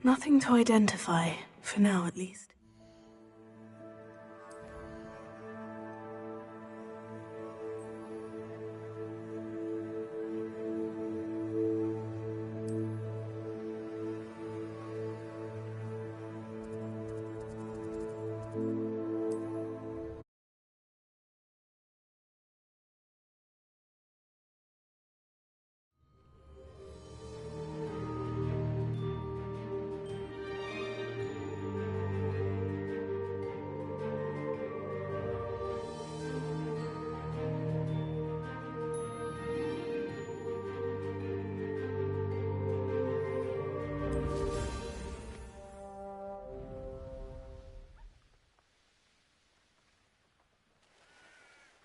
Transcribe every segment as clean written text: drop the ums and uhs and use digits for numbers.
Nothing to identify, for now at least.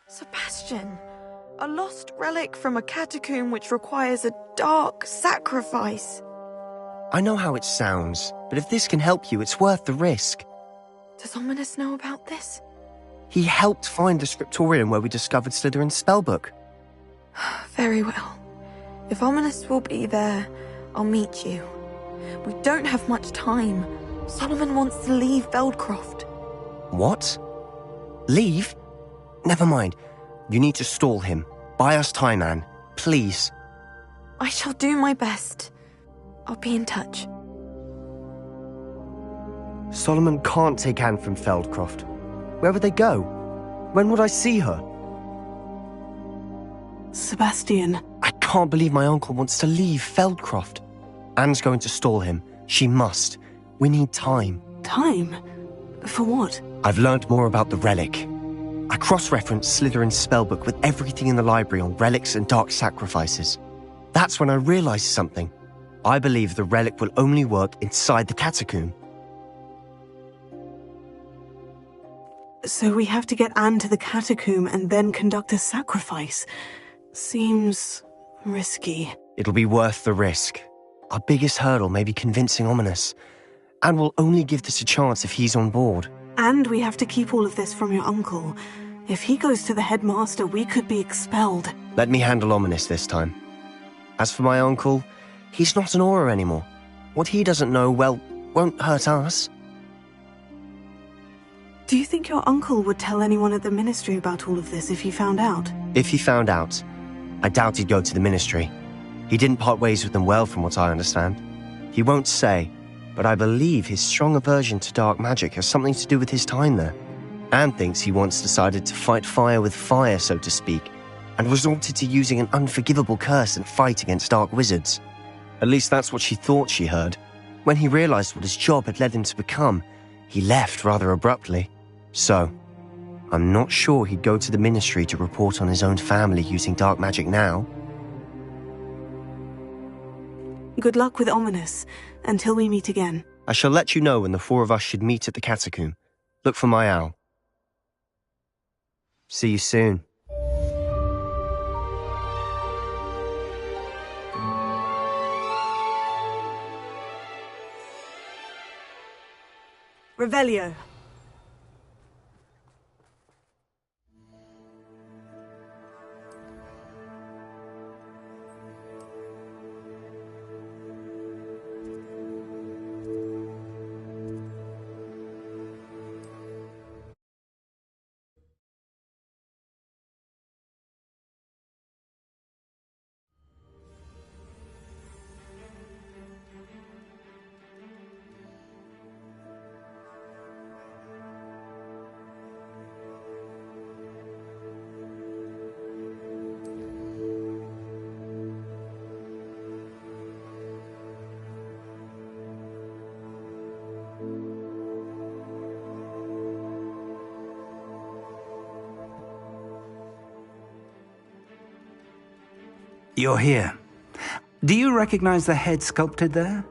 Sebastian, a lost relic from a catacomb which requires a dark sacrifice. I know how it sounds, but if this can help you, it's worth the risk. Does Ominis know about this? He helped find the scriptorium where we discovered Slytherin's spellbook. Very well. If Ominis will be there, I'll meet you. We don't have much time. Solomon wants to leave Feldcroft. What? Leave? Never mind. You need to stall him. Buy us time, Anne. Please. I shall do my best. I'll be in touch. Solomon can't take Anne from Feldcroft. Where would they go? When would I see her? Sebastian. I can't believe my uncle wants to leave Feldcroft. Anne's going to stall him. She must. We need time. Time? For what? I've learned more about the relic. I cross-referenced Slytherin's spellbook with everything in the library on relics and dark sacrifices. That's when I realized something. I believe the relic will only work inside the catacomb. So we have to get Anne to the catacomb and then conduct a sacrifice. Seems risky. It'll be worth the risk. Our biggest hurdle may be convincing Ominis. And we'll only give this a chance if he's on board. And we have to keep all of this from your uncle. If he goes to the headmaster, we could be expelled. Let me handle Ominis this time. As for my uncle, he's not an Auror anymore. What he doesn't know, well, won't hurt us. Do you think your uncle would tell anyone at the ministry about all of this if he found out? If he found out, I doubt he'd go to the ministry. He didn't part ways with them well, from what I understand. He won't say, but I believe his strong aversion to dark magic has something to do with his time there. Anne thinks he once decided to fight fire with fire, so to speak, and resorted to using an unforgivable curse and fight against dark wizards. At least that's what she thought she heard. When he realized what his job had led him to become, he left rather abruptly. So, I'm not sure he'd go to the ministry to report on his own family using dark magic now. Good luck with Ominis, until we meet again. I shall let you know when the four of us should meet at the catacomb. Look for my owl. See you soon. Revelio. You're here. Do you recognize the head sculpted there?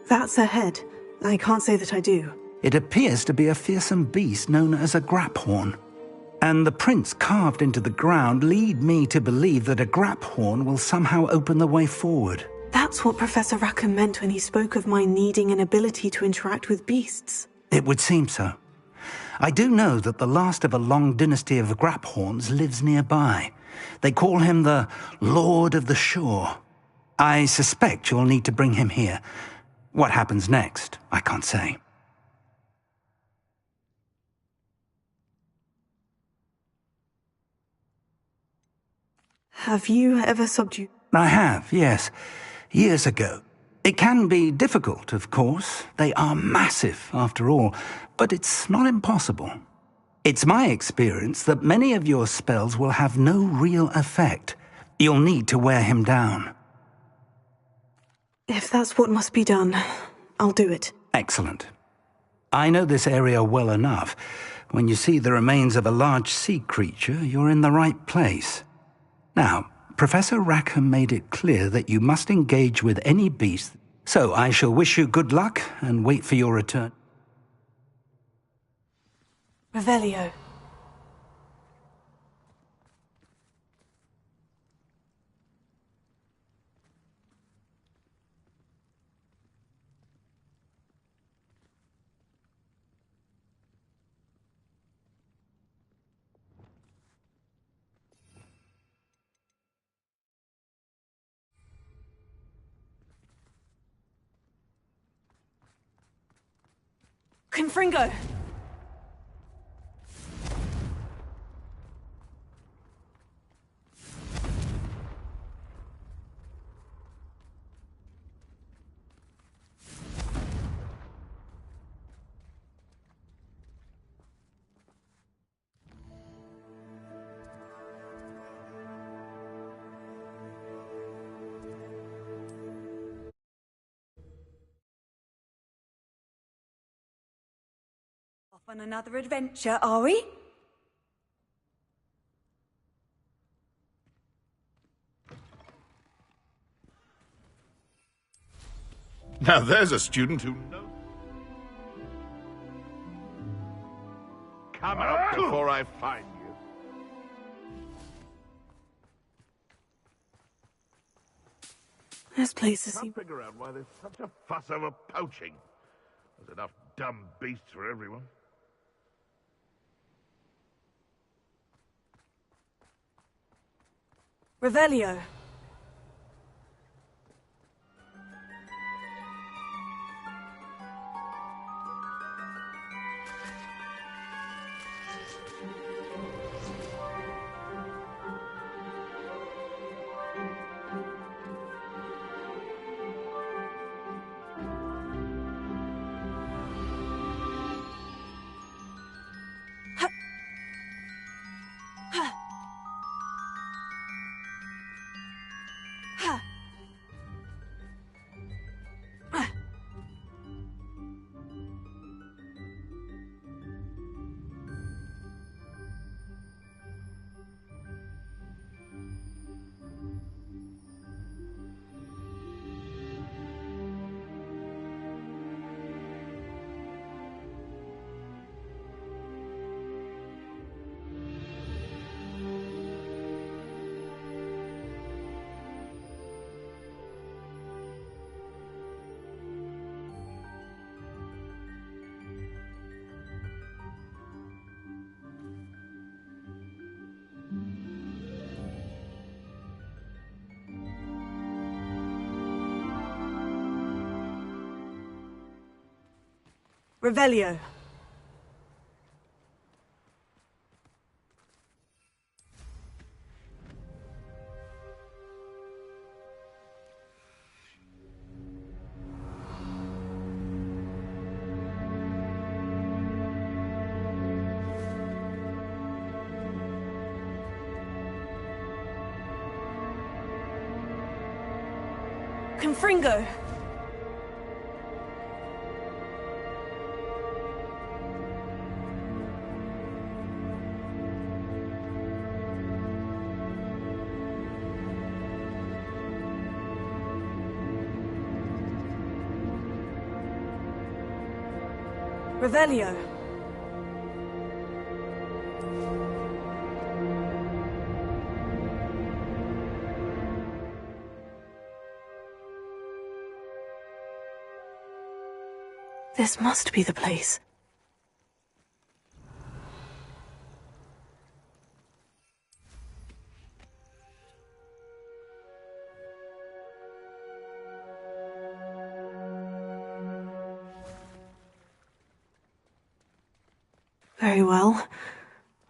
That's a head. I can't say that I do. It appears to be a fearsome beast known as a Graphorn. And the prints carved into the ground lead me to believe that a Graphorn will somehow open the way forward. That's what Professor Rackham meant when he spoke of my needing an ability to interact with beasts. It would seem so. I do know that the last of a long dynasty of Graphorns lives nearby. They call him the Lord of the Shore. I suspect you'll need to bring him here. What happens next, I can't say. Have you ever subdued? I have, yes. Years ago. It can be difficult, of course. They are massive, after all. But it's not impossible. It's my experience that many of your spells will have no real effect. You'll need to wear him down. If that's what must be done, I'll do it. Excellent. I know this area well enough. When you see the remains of a large sea creature, you're in the right place. Now, Professor Rackham made it clear that you must engage with any beast, so I shall wish you good luck and wait for your return. Revelio. Confringo! Off on another adventure, are we? Now there's a student who knows. Come out before I find you. This place I is... can't figure out why there's such a fuss over poaching. There's enough dumb beasts for everyone. Revelio. Revelio. Confringo. Revelio. This must be the place. Very well.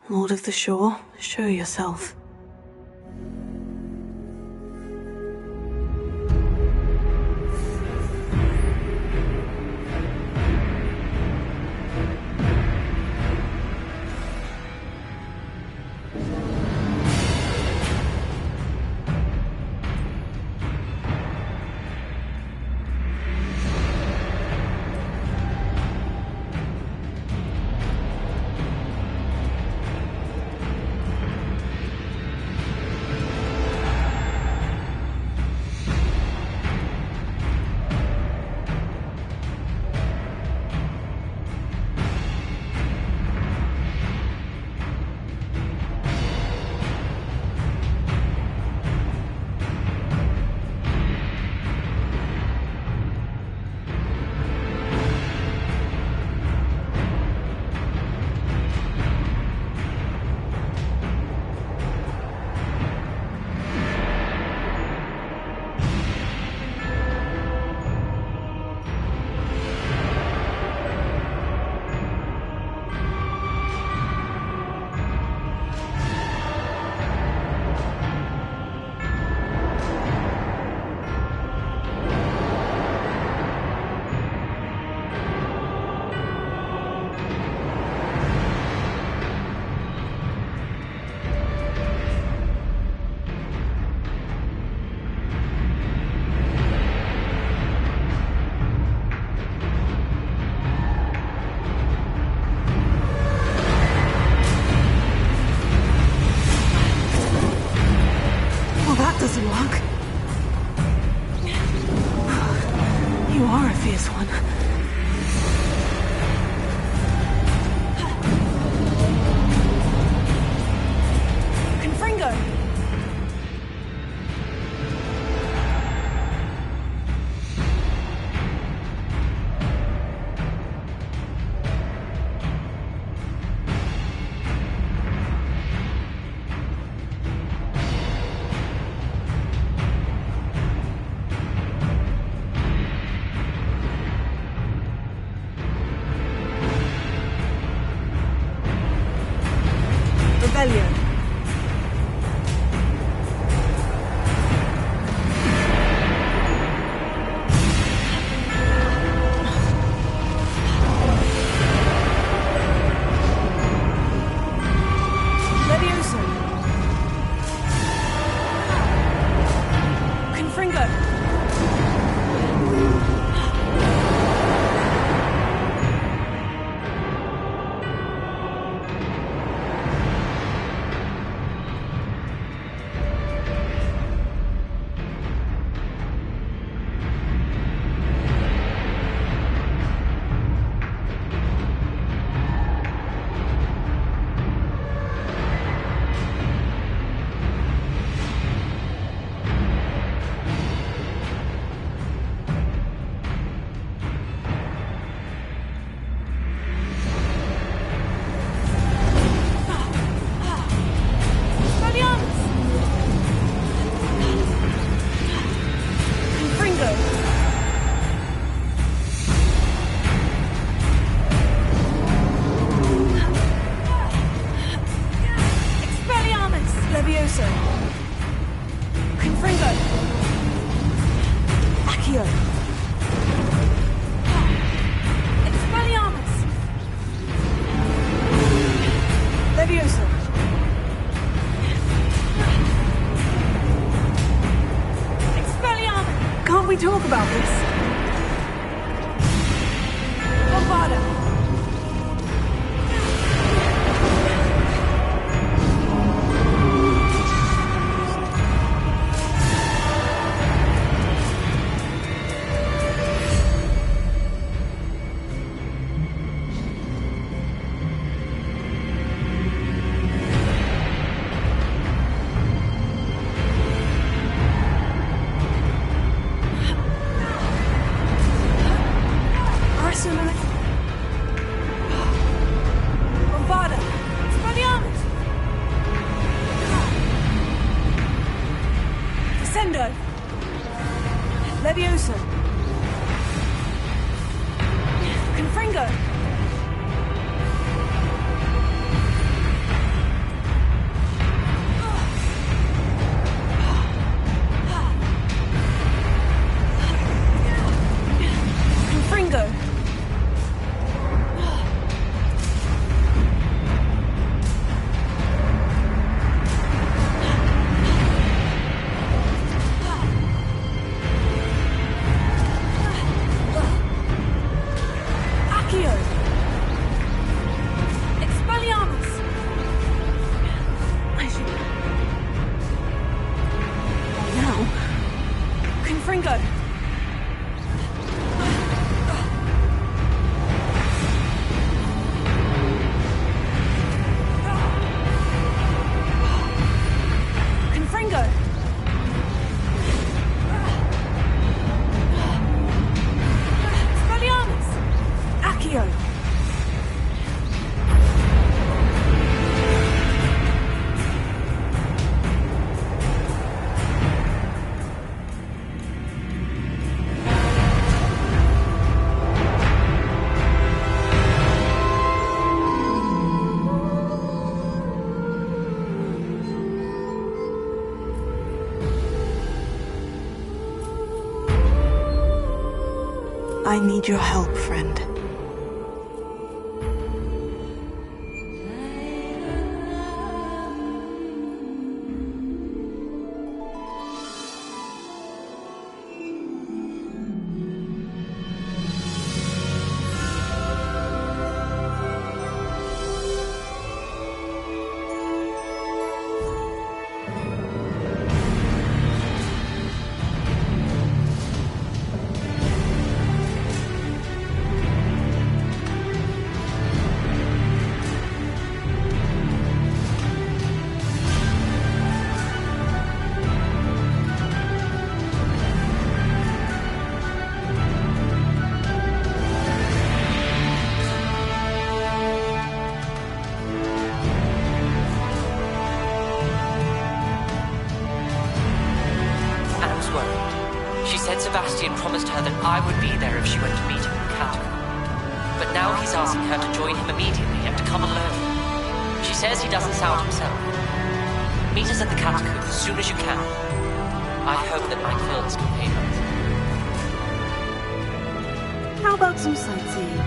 Lord of the Shore, show yourself. You are a fierce one. Confringo! Rebellion. Levioso. Confringo. Levioso. Confringo. Accio. Expelliarmus. Levioso. Expelliarmus. Can't we talk about this? Bombarda. I need your help, friend. She said Sebastian promised her that I would be there if she went to meet him in the catacomb. But now he's asking her to join him immediately and to come alone. She says he doesn't sound himself. Meet us at the catacomb as soon as you can. I hope that my quills can pay her. How about some sightseeing?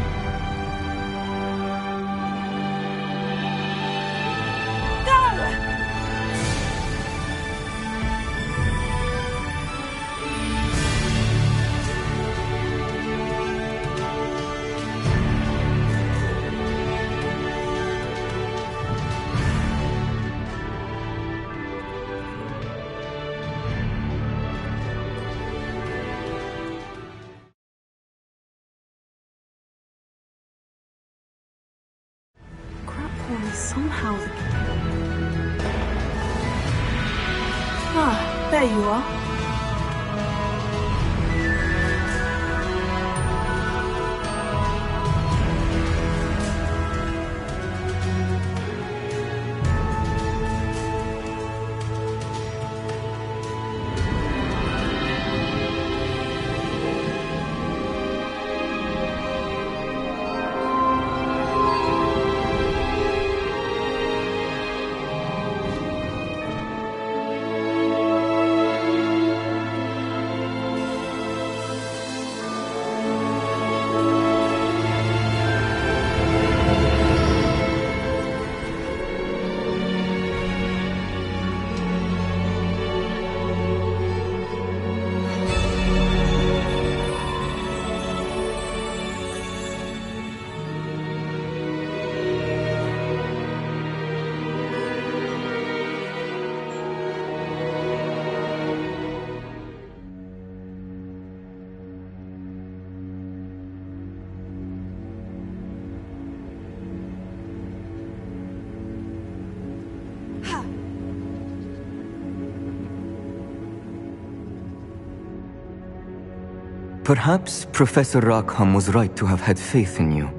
Somehow the... Ah, there you are. Perhaps Professor Rackham was right to have had faith in you.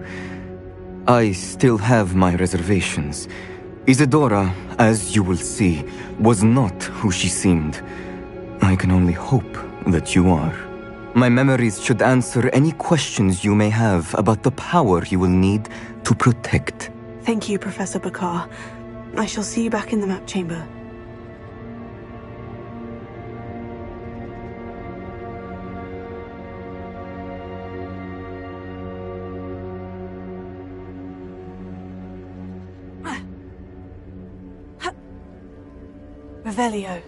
I still have my reservations. Isidora, as you will see, was not who she seemed. I can only hope that you are. My memories should answer any questions you may have about the power you will need to protect. Thank you, Professor Bakar. I shall see you back in the map chamber. Revelio.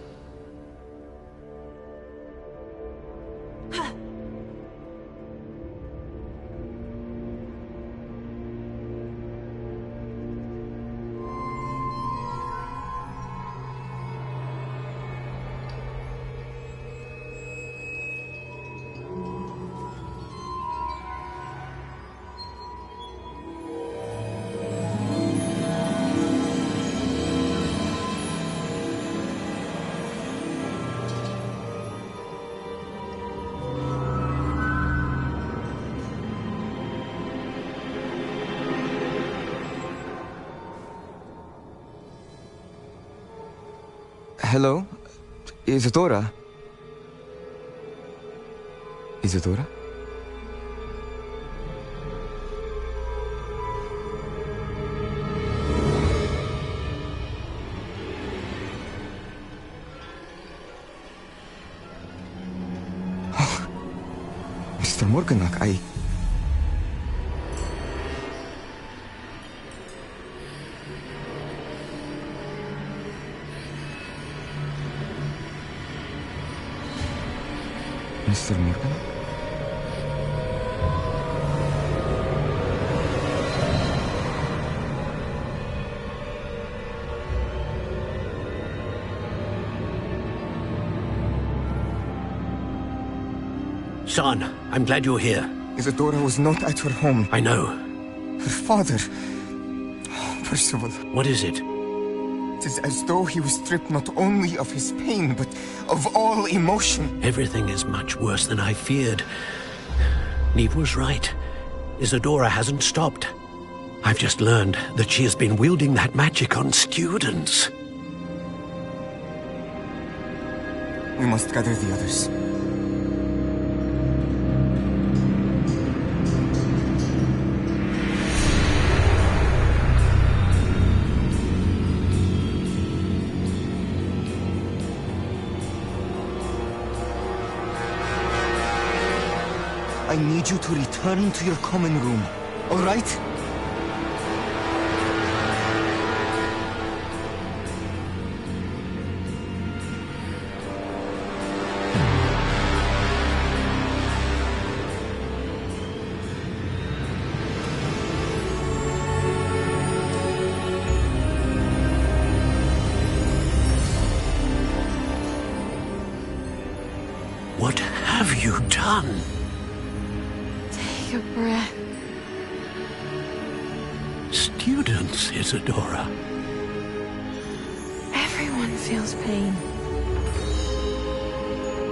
Hello? Isidora? Isidora? Mr. Morganach, Mr. Morganach? Son, I'm glad you're here. Isadora was not at her home. I know. Her father... Oh, Percival. What is it? It is as though he was stripped not only of his pain, but of all emotion. Everything is much worse than I feared. Neve was right. Isadora hasn't stopped. I've just learned that she has been wielding that magic on students. We must gather the others. I need you to return to your common room, all right? What have you done? Take a breath. Students, Isadora. Everyone feels pain.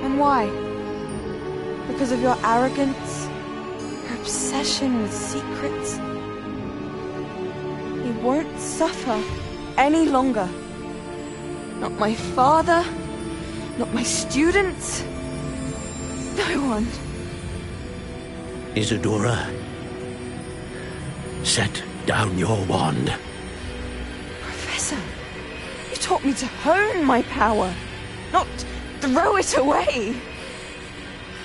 And why? Because of your arrogance? Your obsession with secrets? He won't suffer any longer. Not my father, not my students, no one. Isadora, set down your wand. Professor, you taught me to hone my power, not throw it away.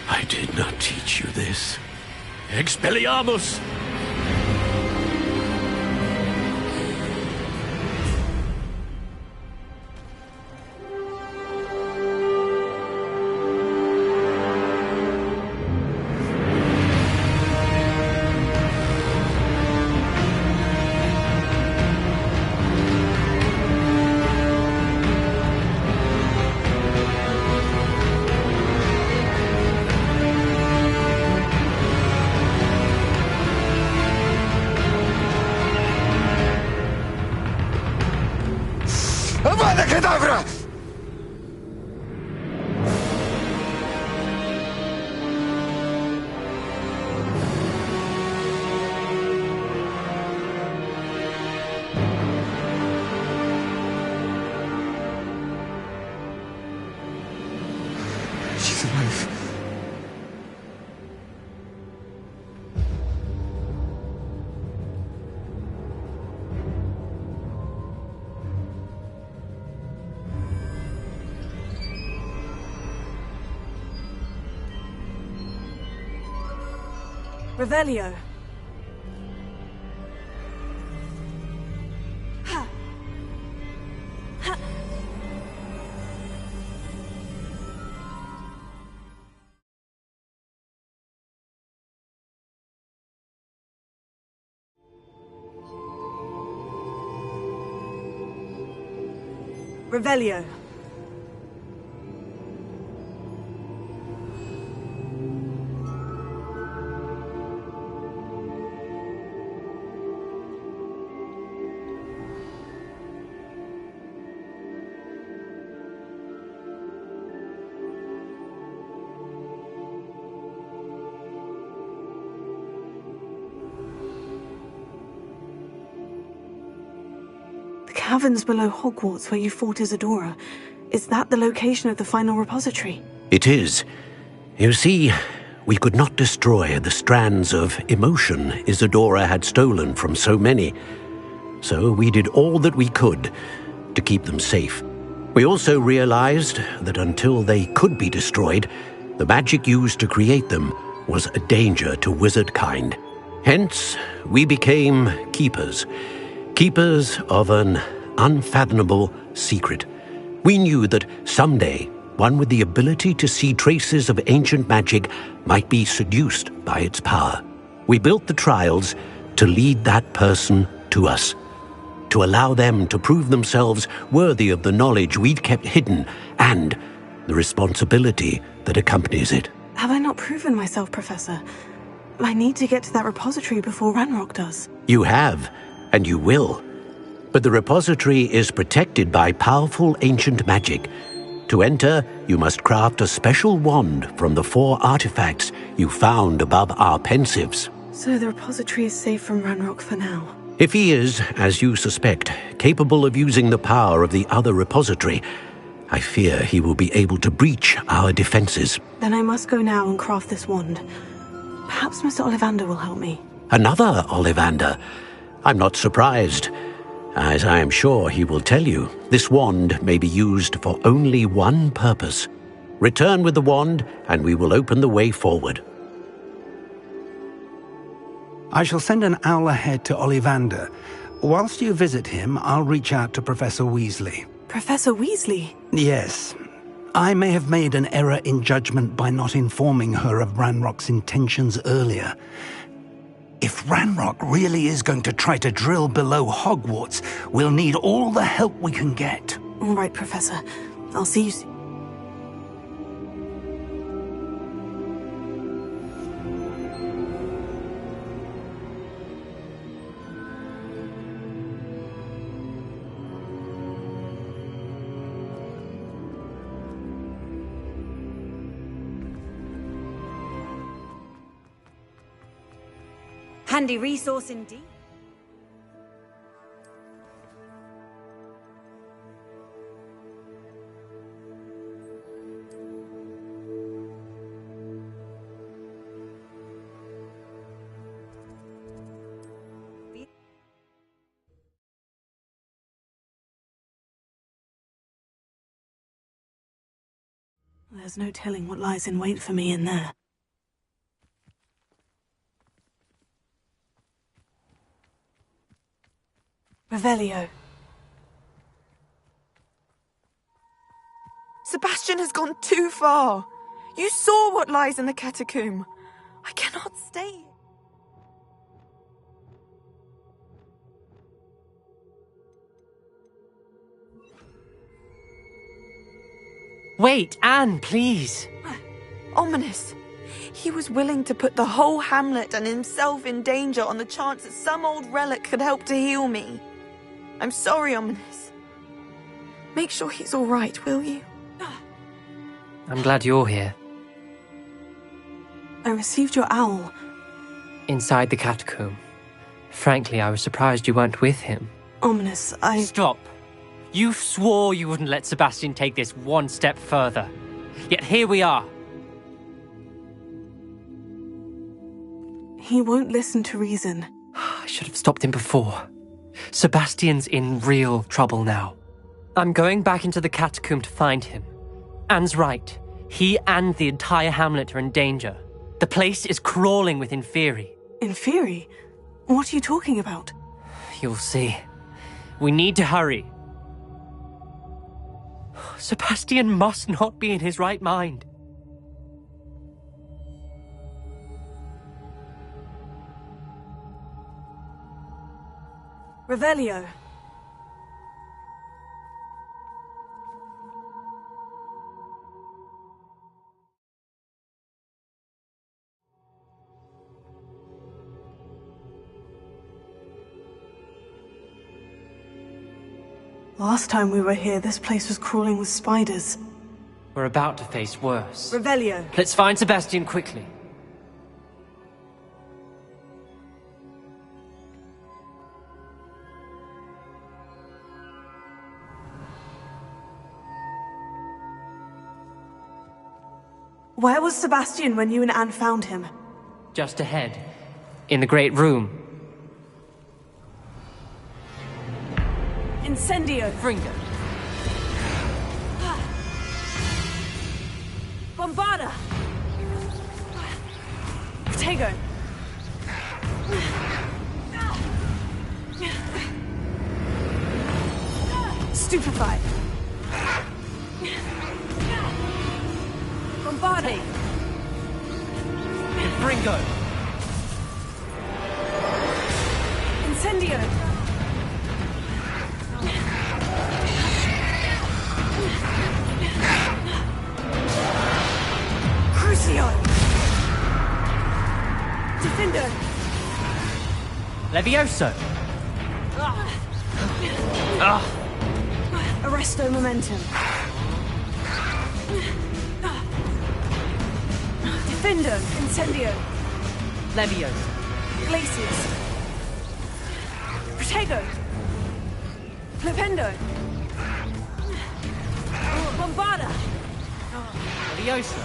I did not teach you this. Expelliarmus! Avada Kedavra! She's alive. Revelio. Revelio. Caverns below Hogwarts where you fought Isadora. Is that the location of the final repository? It is. You see, we could not destroy the strands of emotion Isadora had stolen from so many. So we did all that we could to keep them safe. We also realized that until they could be destroyed, the magic used to create them was a danger to wizard kind. Hence, we became keepers. Keepers of an unfathomable secret. We knew that someday, one with the ability to see traces of ancient magic might be seduced by its power. We built the trials to lead that person to us, to allow them to prove themselves worthy of the knowledge we'd kept hidden and the responsibility that accompanies it. Have I not proven myself, Professor? I need to get to that repository before Ranrock does. You have, and you will. But the repository is protected by powerful ancient magic. To enter, you must craft a special wand from the 4 artifacts you found above our pensives. So the repository is safe from Ranrock for now. If he is, as you suspect, capable of using the power of the other repository, I fear he will be able to breach our defenses. Then I must go now and craft this wand. Perhaps Mr. Ollivander will help me. Another Ollivander? I'm not surprised. As I am sure he will tell you, this wand may be used for only one purpose. Return with the wand, and we will open the way forward. I shall send an owl ahead to Ollivander. Whilst you visit him, I'll reach out to Professor Weasley. Professor Weasley? Yes. I may have made an error in judgment by not informing her of Ranrock's intentions earlier. If Ranrock really is going to try to drill below Hogwarts, we'll need all the help we can get. All right, Professor. I'll see you soon. Handy resource indeed. There's no telling what lies in wait for me in there. Revelio. Sebastian has gone too far. You saw what lies in the catacomb. I cannot stay. Wait, Anne, please. Ominous. He was willing to put the whole hamlet and himself in danger on the chance that some old relic could help to heal me. I'm sorry, Ominous. Make sure he's all right, will you? I'm glad you're here. I received your owl. Inside the catacomb. Frankly, I was surprised you weren't with him. Ominous, Stop. You swore you wouldn't let Sebastian take this one step further. Yet here we are. He won't listen to reason. I should have stopped him before. Sebastian's in real trouble now. I'm going back into the catacomb to find him. Anne's right. He and the entire hamlet are in danger. The place is crawling with Inferi. Inferi? What are you talking about? You'll see. We need to hurry. Sebastian must not be in his right mind. Revelio. Last time we were here, this place was crawling with spiders. We're about to face worse. Revelio. Let's find Sebastian quickly. Where was Sebastian when you and Anne found him? Just ahead. In the Great Room. Incendio. Fringa. Bombarda. Protego. Stupefy. Bombardi. Ringo. Incendio. Crucio. Defender. Levioso. Arresto momentum. Defender. Incendio. Levioso. Glacius. Protego. Flipendo. Bombarda. Levioso.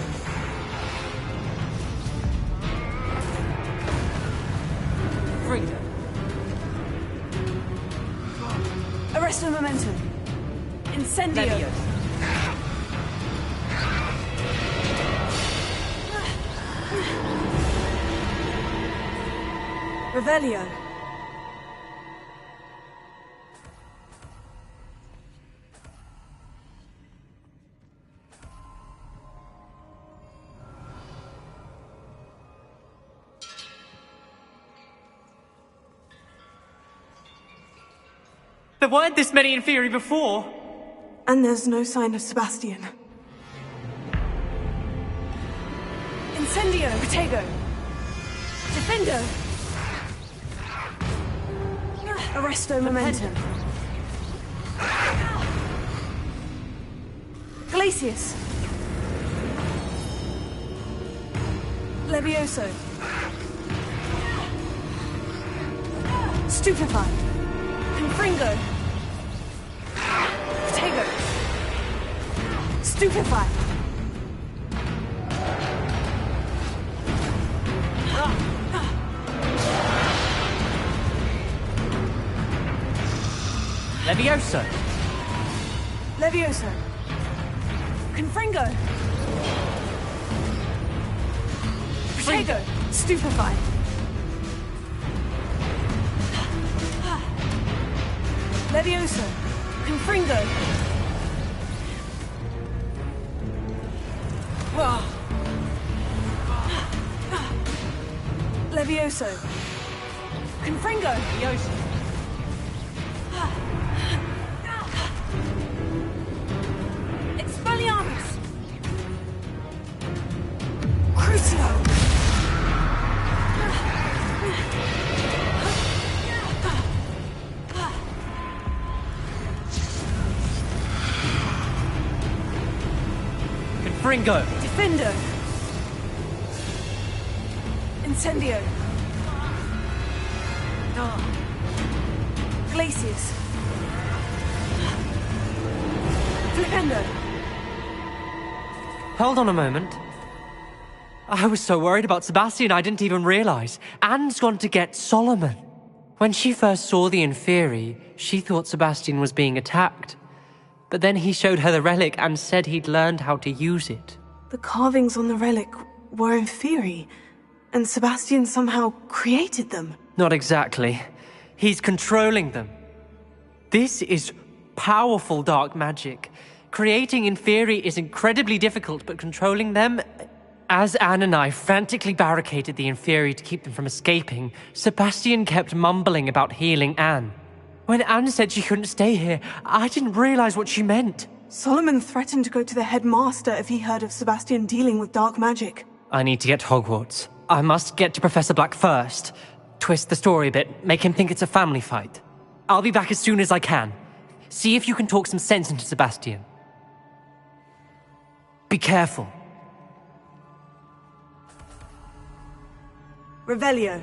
Ringo. Arresto momentum. Incendio. Levioso. Revelio. There weren't this many Inferi before. And there's no sign of Sebastian. Incendio. Protego. Defendo. Arresto momentum. Glacius. Levioso. Stupefy. Confringo. Protego. Stupefy. Levioso. Levioso. Confringo. Protego. Stupefy. Levioso. Confringo. Levioso. Confringo. Levioso. Expelliarmus. Crucio. Confringo. Defendo. Incendio. Glacius. Flipendo. Hold on a moment. I was so worried about Sebastian I didn't even realize. Anne's gone to get Solomon. When she first saw the Inferi, she thought Sebastian was being attacked. But then he showed her the relic and said he'd learned how to use it. The carvings on the relic were Inferi, and Sebastian somehow created them. Not exactly. He's controlling them. This is powerful dark magic. Creating Inferi is incredibly difficult, but controlling them... As Anne and I frantically barricaded the Inferi to keep them from escaping, Sebastian kept mumbling about healing Anne. When Anne said she couldn't stay here, I didn't realize what she meant. Solomon threatened to go to the headmaster if he heard of Sebastian dealing with dark magic. I need to get to Hogwarts. I must get to Professor Black first. Twist the story a bit, make him think it's a family fight. I'll be back as soon as I can. See if you can talk some sense into Sebastian. Be careful. Revelio.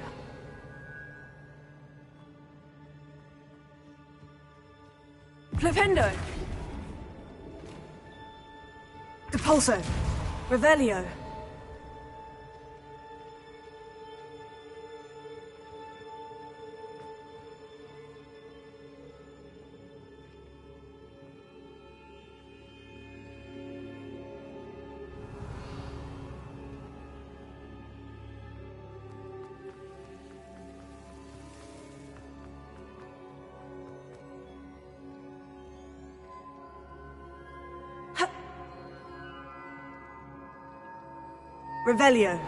Flipendo. Depulso. Revelio. Revelio.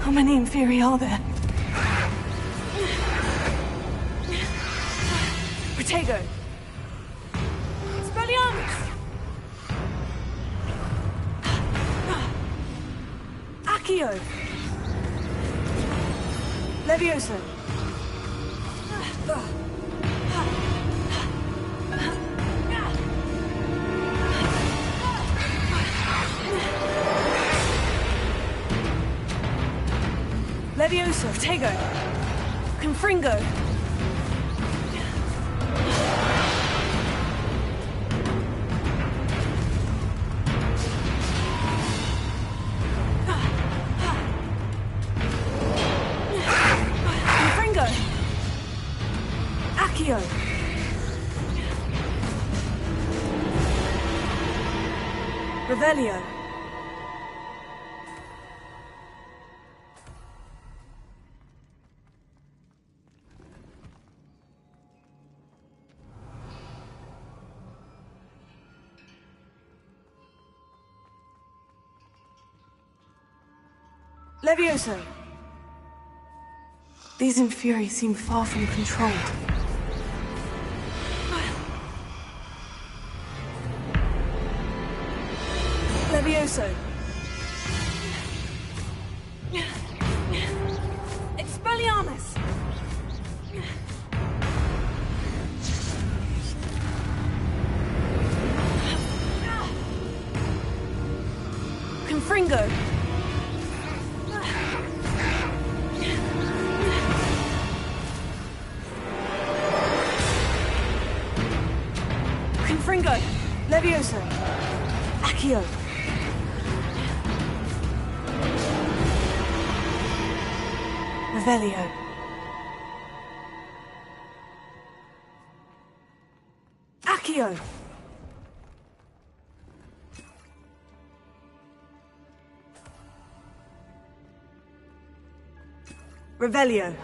How many Inferi are there? Protego. Expelliarmus. Accio. Levioso. Levioso. Protego. Confringo. Confringo. Accio. Revelio. Levioso. These Inferi seem far from controlled. Levioso. Expelliarmus. Confringo. Confringo. Levioso. Accio. Revelio. Accio. Revelio.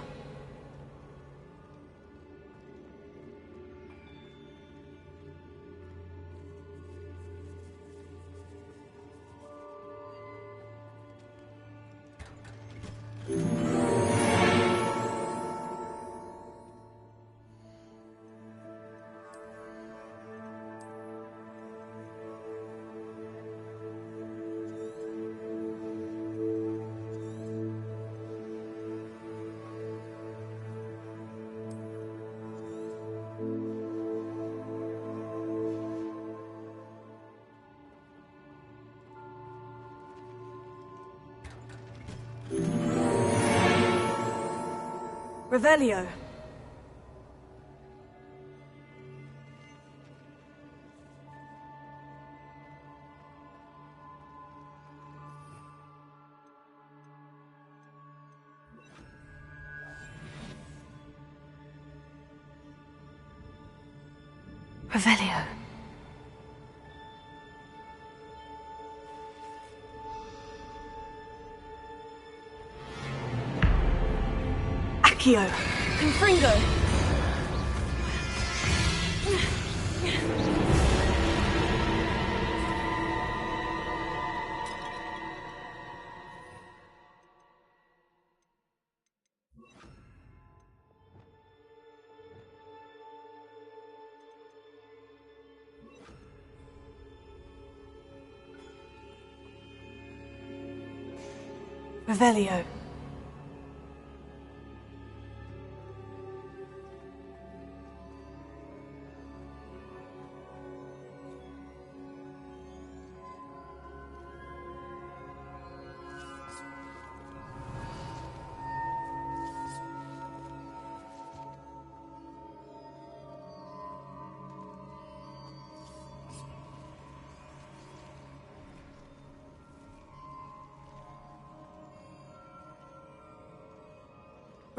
Revelio. Revelio. Accio. Confringo. Revelio.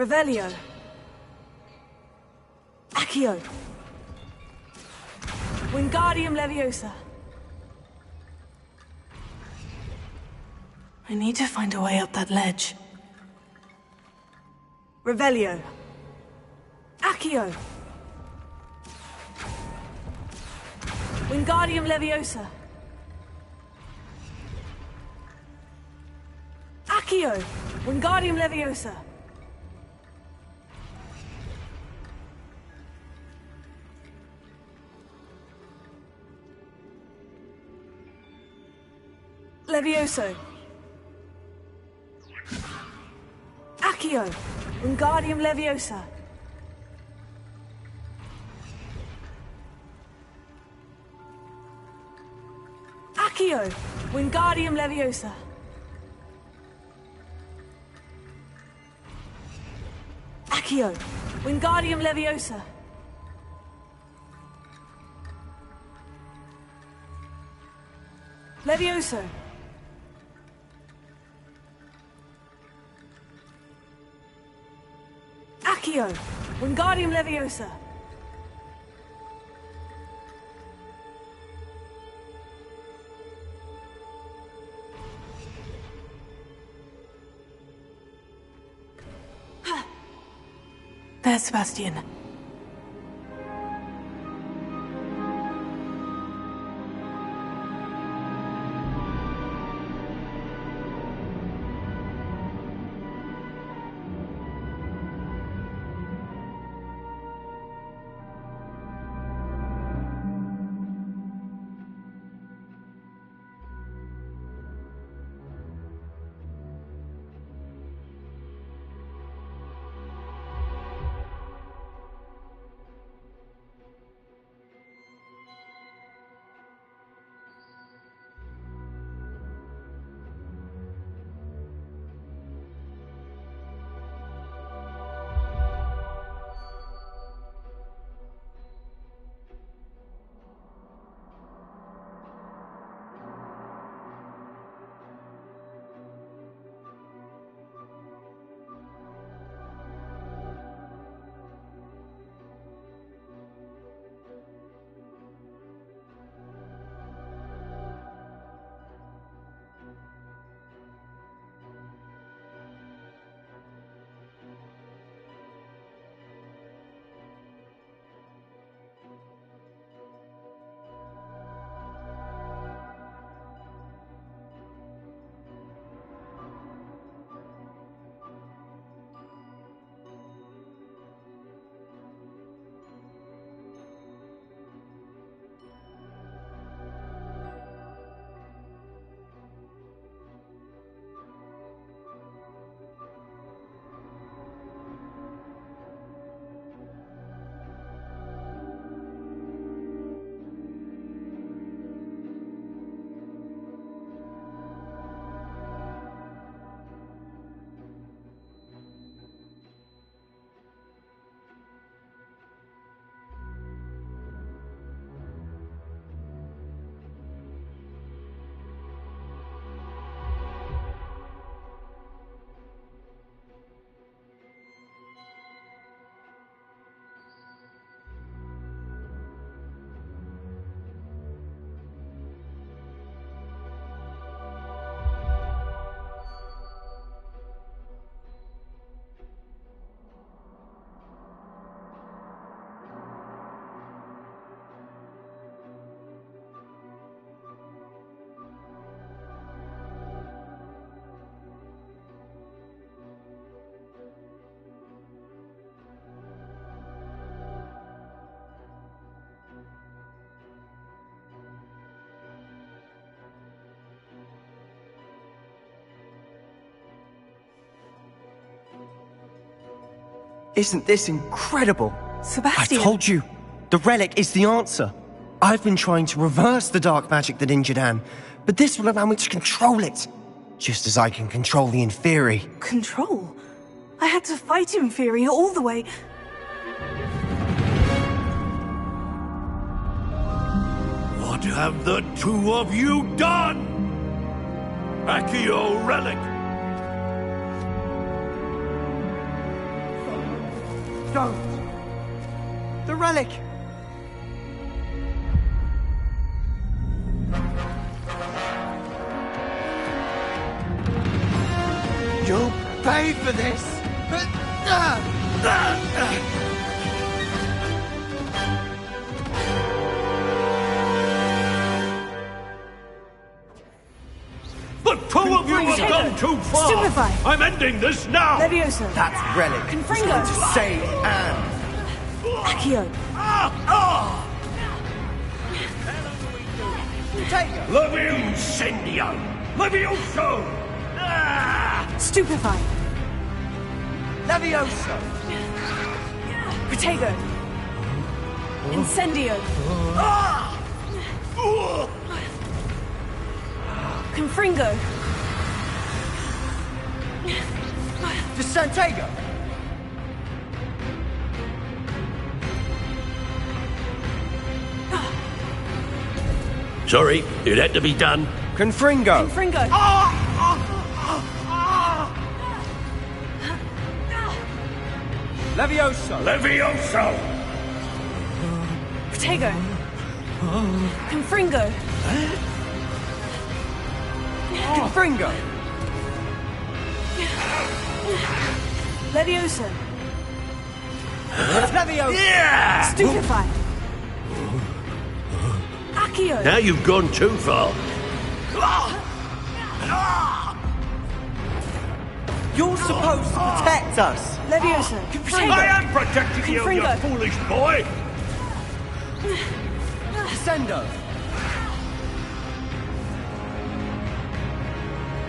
Revelio. Accio. Wingardium Leviosa. I need to find a way up that ledge. Revelio. Accio. Wingardium Leviosa. Accio. Wingardium Leviosa. Levioso. Accio. Wingardium Leviosa. Accio. Wingardium Leviosa. Accio. Wingardium Leviosa. Levioso. Accio. Wingardium Leviosa. There's Sebastian. Isn't this incredible? Sebastian! I told you, the relic is the answer. I've been trying to reverse the dark magic that injured Anne, but this will allow me to control it. Just as I can control the Inferi. Control? I had to fight Inferi all the way. What have the two of you done? Accio Relic! Don't! The relic! pay for this! The two of you have gone too far! Stupefy! I'm ending this now! Leviosa! That relic was Confringo! going to save Anne! Accio! Incendio! Levioso! Stupefy! Levioso! Protego! Incendio! Confringo! De Santiago! Sorry, it had to be done. Confringo! Confringo! Levioso! Levioso! Protego! Confringo! Confringo! Leviosa! Levioso! Yeah! Stupefy! Accio! Now you've gone too far. You're supposed to protect us! Leviosa! I Protego! am protecting you, you Confringo. foolish boy! Descendo!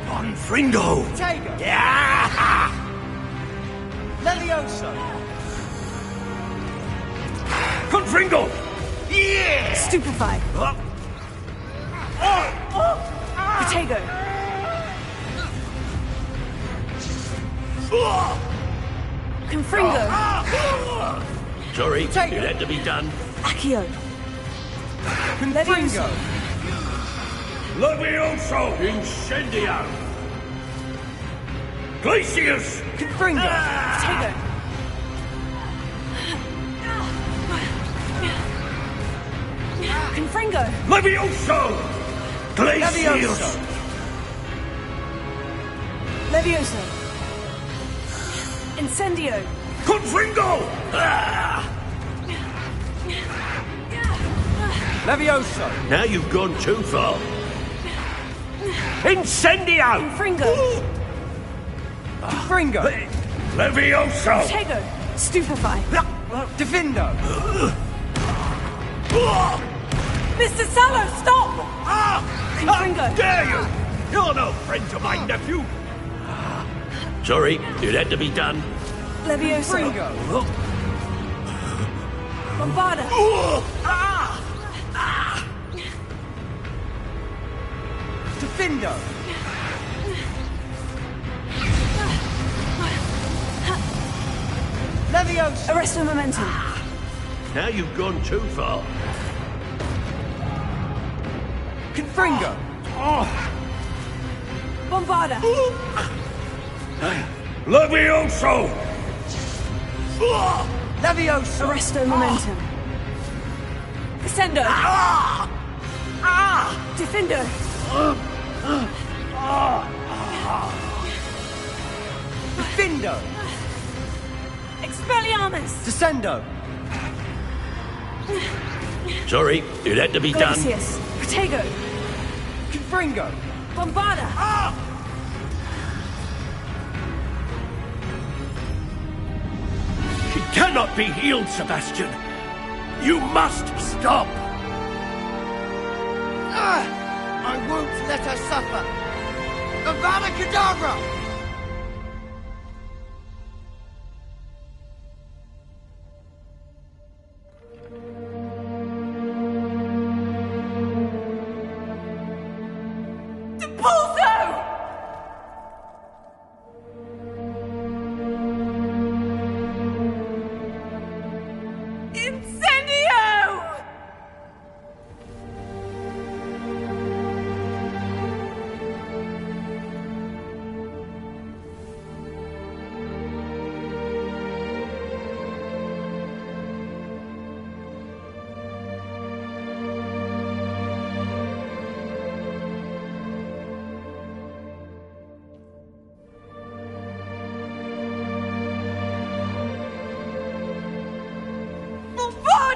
Confringo! Protego! Yeah! Levioso! Confringo! Yeah! Stupefy! Protego! Confringo! Sorry, it had to be done. Accio! Confringo! Levioso! Incendio! Glacius! Confringo! Protego! Confringo! Levioso! Glacius! Leviosa! Incendio! Confringo! Levioso! Now you've gone too far. Incendio! Confringo! Confringo! Levioso! Protego! Stupefy! Defindo! Mr. Sallow, stop! Confringo! How dare you! You're no friend to my nephew! Sorry, it had to be done. Leviosa! Confringo! Bombarda! Defindo! Levioso! Arresto momentum! Now you've gone too far. Confringo! Bombarda! Levioso! Levioso! Arresto momentum! Descendo! Defendo! Defindo! Expelliarmus! Descendo! Sorry, it had to be done. Glacius! Protego! Confringo! Bombarda! He cannot be healed, Sebastian! You must stop! I won't let her suffer! Avada Kedavra!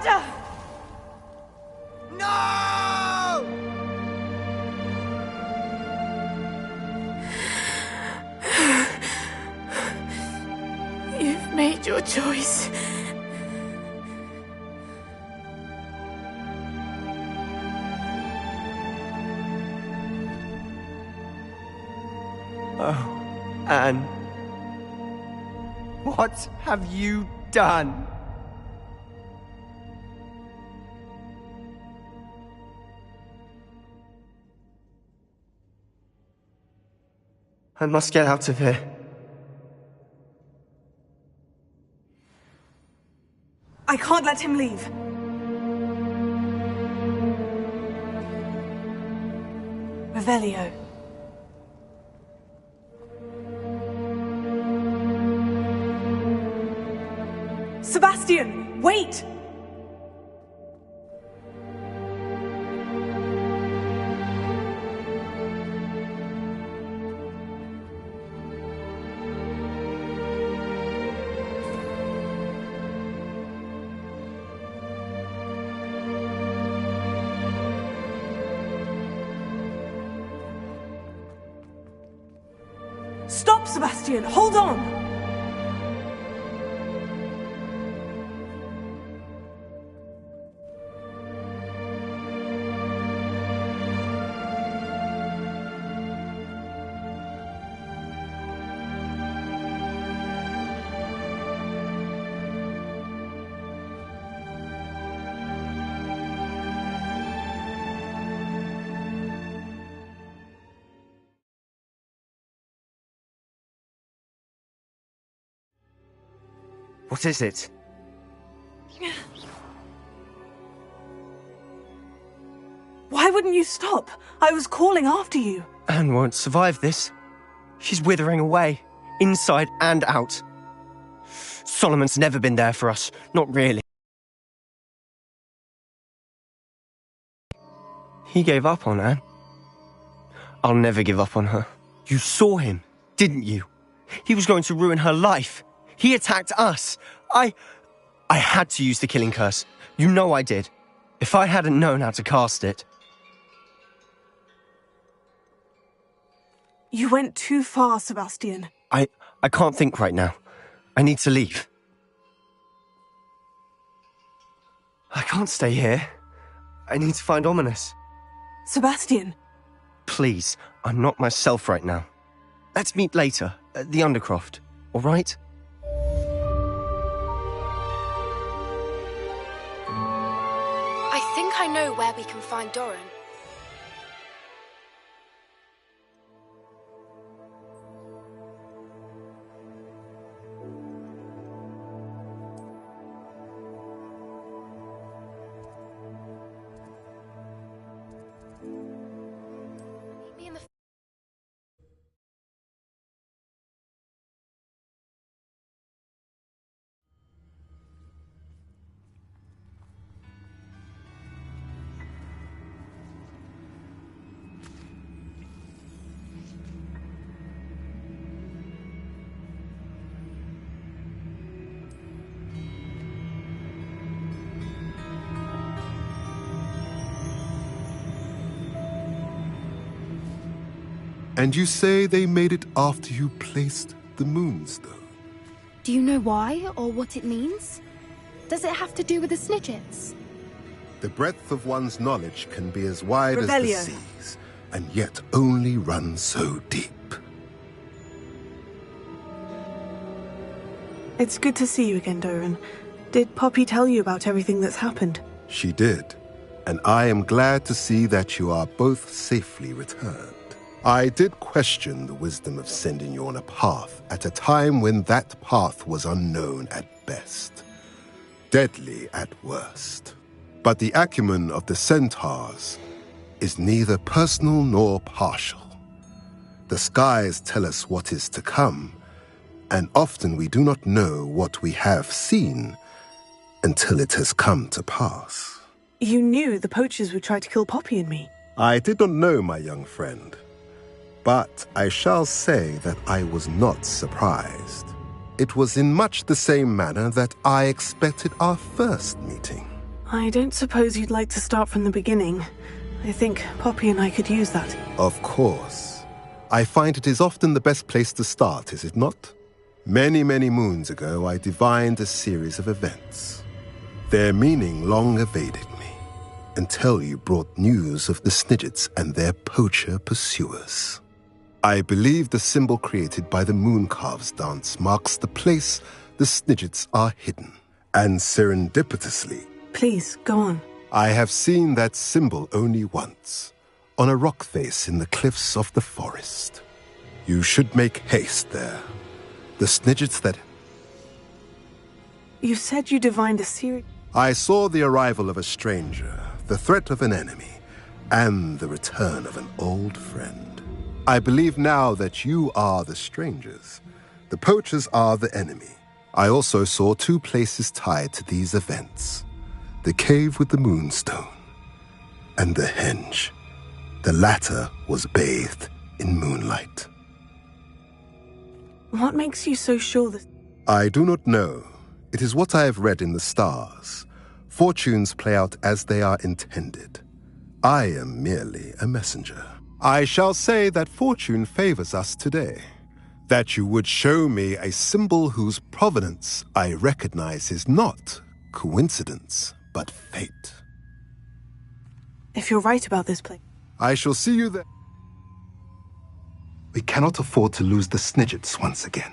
Bombada! No! You've made your choice. Oh, Anne. What have you done? I must get out of here. I can't let him leave. Revelio. Sebastian, wait! Stop, Sebastian! Hold on! What is it? Why wouldn't you stop? I was calling after you. Anne won't survive this. She's withering away, inside and out. Solomon's never been there for us. Not really. He gave up on Anne. I'll never give up on her. You saw him, didn't you? He was going to ruin her life. He attacked us. I had to use the killing curse. You know I did. If I hadn't known how to cast it... You went too far, Sebastian. I can't think right now. I need to leave. I can't stay here. I need to find Ominis. Sebastian. Please, I'm not myself right now. Let's meet later, at the Undercroft, all right? I think I know where we can find Doran. And you say they made it after you placed the Moonstone? Do you know why or what it means? Does it have to do with the Snidgets? The breadth of one's knowledge can be as wide as the Revelio. seas, and yet only run so deep. It's good to see you again, Doran. Did Poppy tell you about everything that's happened? She did, and I am glad to see that you are both safely returned. I did question the wisdom of sending you on a path at a time when that path was unknown at best, deadly at worst. But the acumen of the centaurs is neither personal nor partial. The skies tell us what is to come, and often we do not know what we have seen until it has come to pass. You knew the poachers would try to kill Poppy and me. I did not know, my young friend, but I shall say that I was not surprised. It was in much the same manner that I expected our first meeting. I don't suppose you'd like to start from the beginning. I think Poppy and I could use that. Of course. I find it is often the best place to start, is it not? Many, many moons ago, I divined a series of events. Their meaning long evaded me, until you brought news of the Snidgets and their poacher pursuers. I believe the symbol created by the Mooncalves dance marks the place the Snidgets are hidden. And serendipitously... Please, go on. I have seen that symbol only once, on a rock face in the cliffs of the forest. You should make haste there. The Snidgets that... You said you divined a series... I saw the arrival of a stranger, the threat of an enemy, and the return of an old friend. I believe now that you are the strangers. The poachers are the enemy. I also saw two places tied to these events. The cave with the moonstone, and the henge. The latter was bathed in moonlight. What makes you so sure that... I do not know. It is what I have read in the stars. Fortunes play out as they are intended. I am merely a messenger. I shall say that fortune favors us today. That you would show me a symbol whose provenance I recognize is not coincidence, but fate. If you're right about this place... I shall see you there. We cannot afford to lose the Snidgets once again.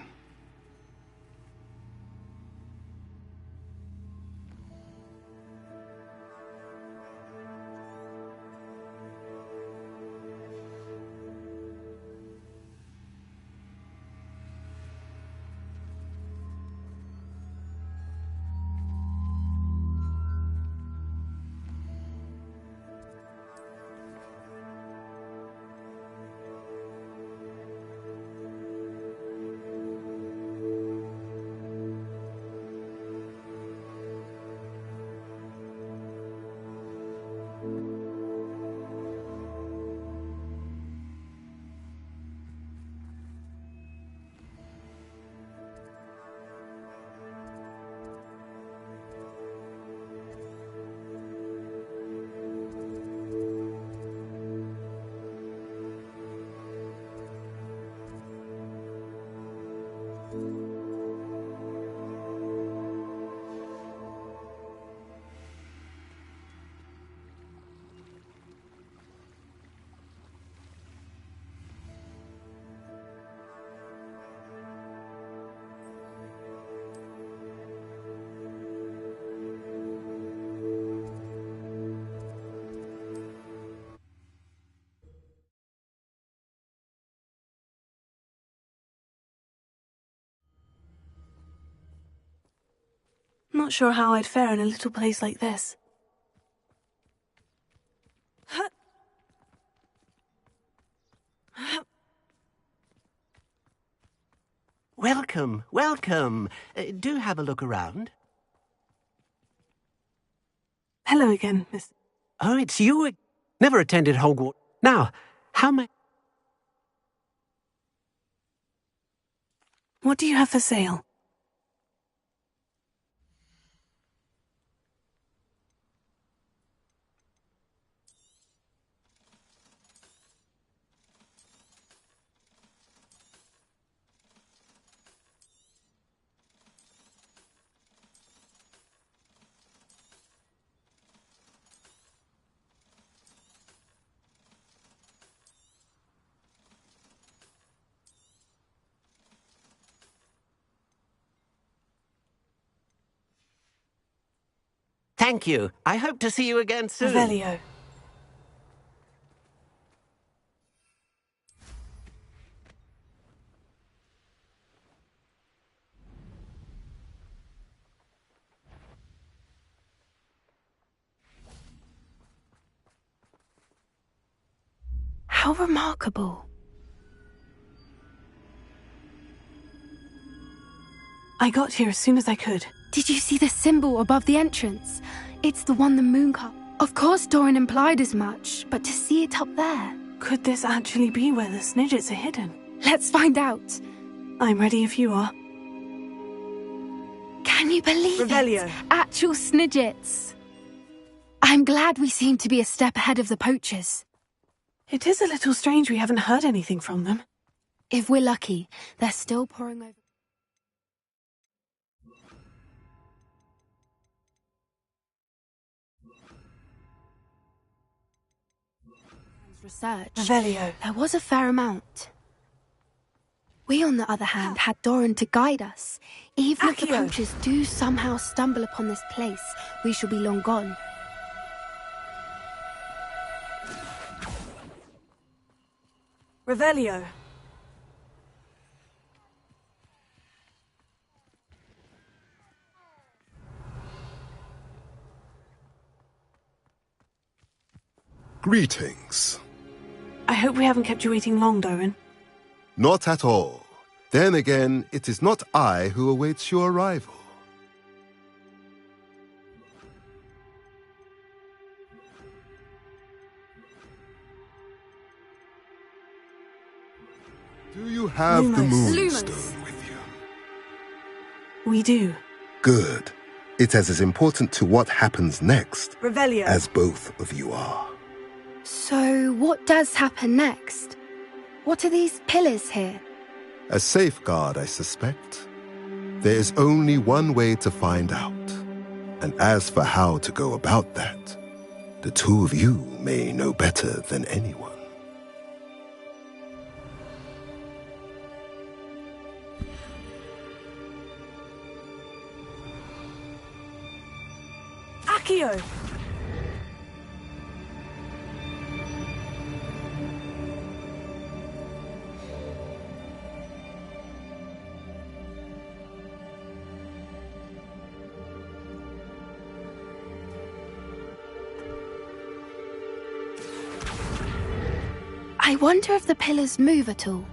Not sure how I'd fare in a little place like this. Welcome, welcome. Do have a look around. Hello again, Miss... Oh, it's you. Never attended Hogwarts. Now, how may... What do you have for sale? Thank you. I hope to see you again soon. Revelio. How remarkable. I got here as soon as I could. Did you see the symbol above the entrance? It's the one the Mooncalves... Of course Doran implied as much, but to see it up there... Could this actually be where the Snidgets are hidden? Let's find out. I'm ready if you are. Can you believe Revelio. it? Actual Snidgets. I'm glad we seem to be a step ahead of the poachers. It is a little strange we haven't heard anything from them. If we're lucky, they're still poring over... research. Revelio. There was a fair amount. We, on the other hand, had Doran to guide us. Even if the Accio. poachers do somehow stumble upon this place, we shall be long gone. Revelio. Greetings. I hope we haven't kept you waiting long, Doran. Not at all. Then again, it is not I who awaits your arrival. Do you have the Moonstone with you? We do. Good. It is as important to what happens next Revelio. as both of you are. So, what does happen next? What are these pillars here? A safeguard, I suspect. There is only one way to find out. And as for how to go about that, the two of you may know better than anyone. Accio! I wonder if the pillars move at all.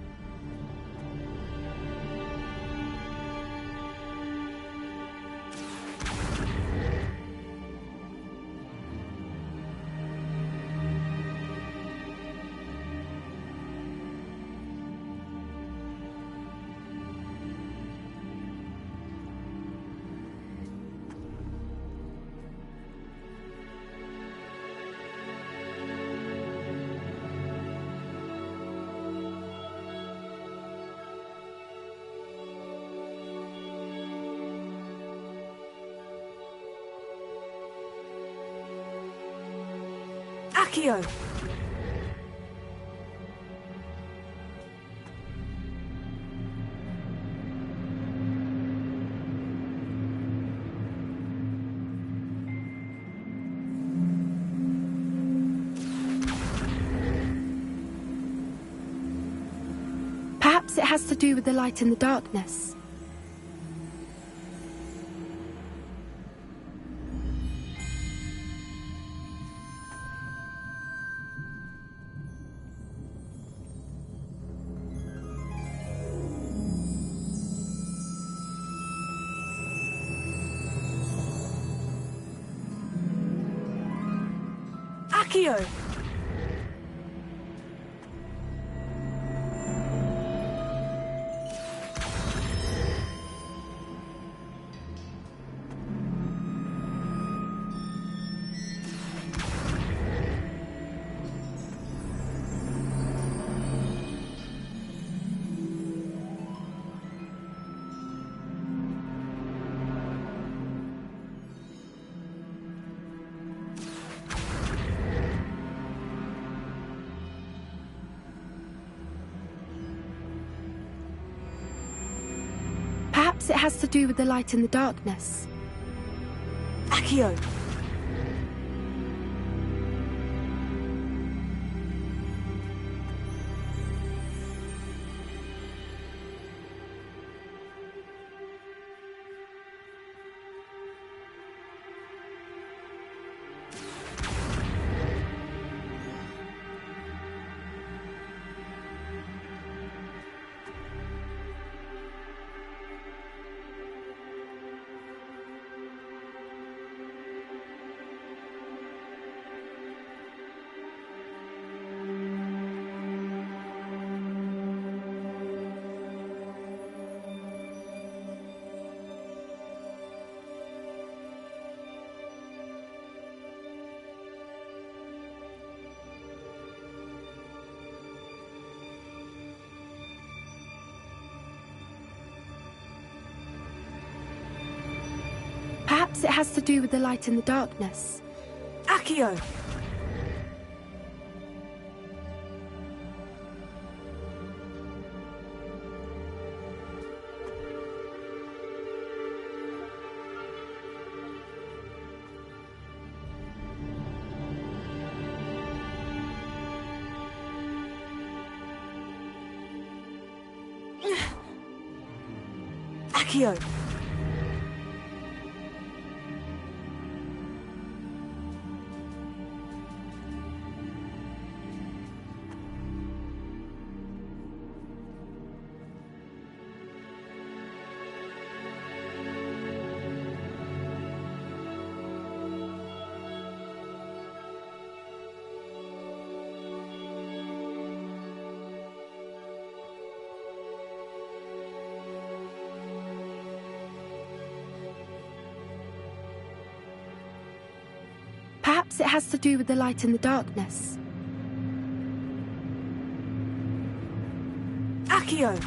Accio! Perhaps it has to do with the light in the darkness. Accio! Perhaps it has to do with the light in the darkness. Accio! Perhaps it has to do with the light in the darkness. Accio! Accio! Perhaps it has to do with the light in the darkness. Accio!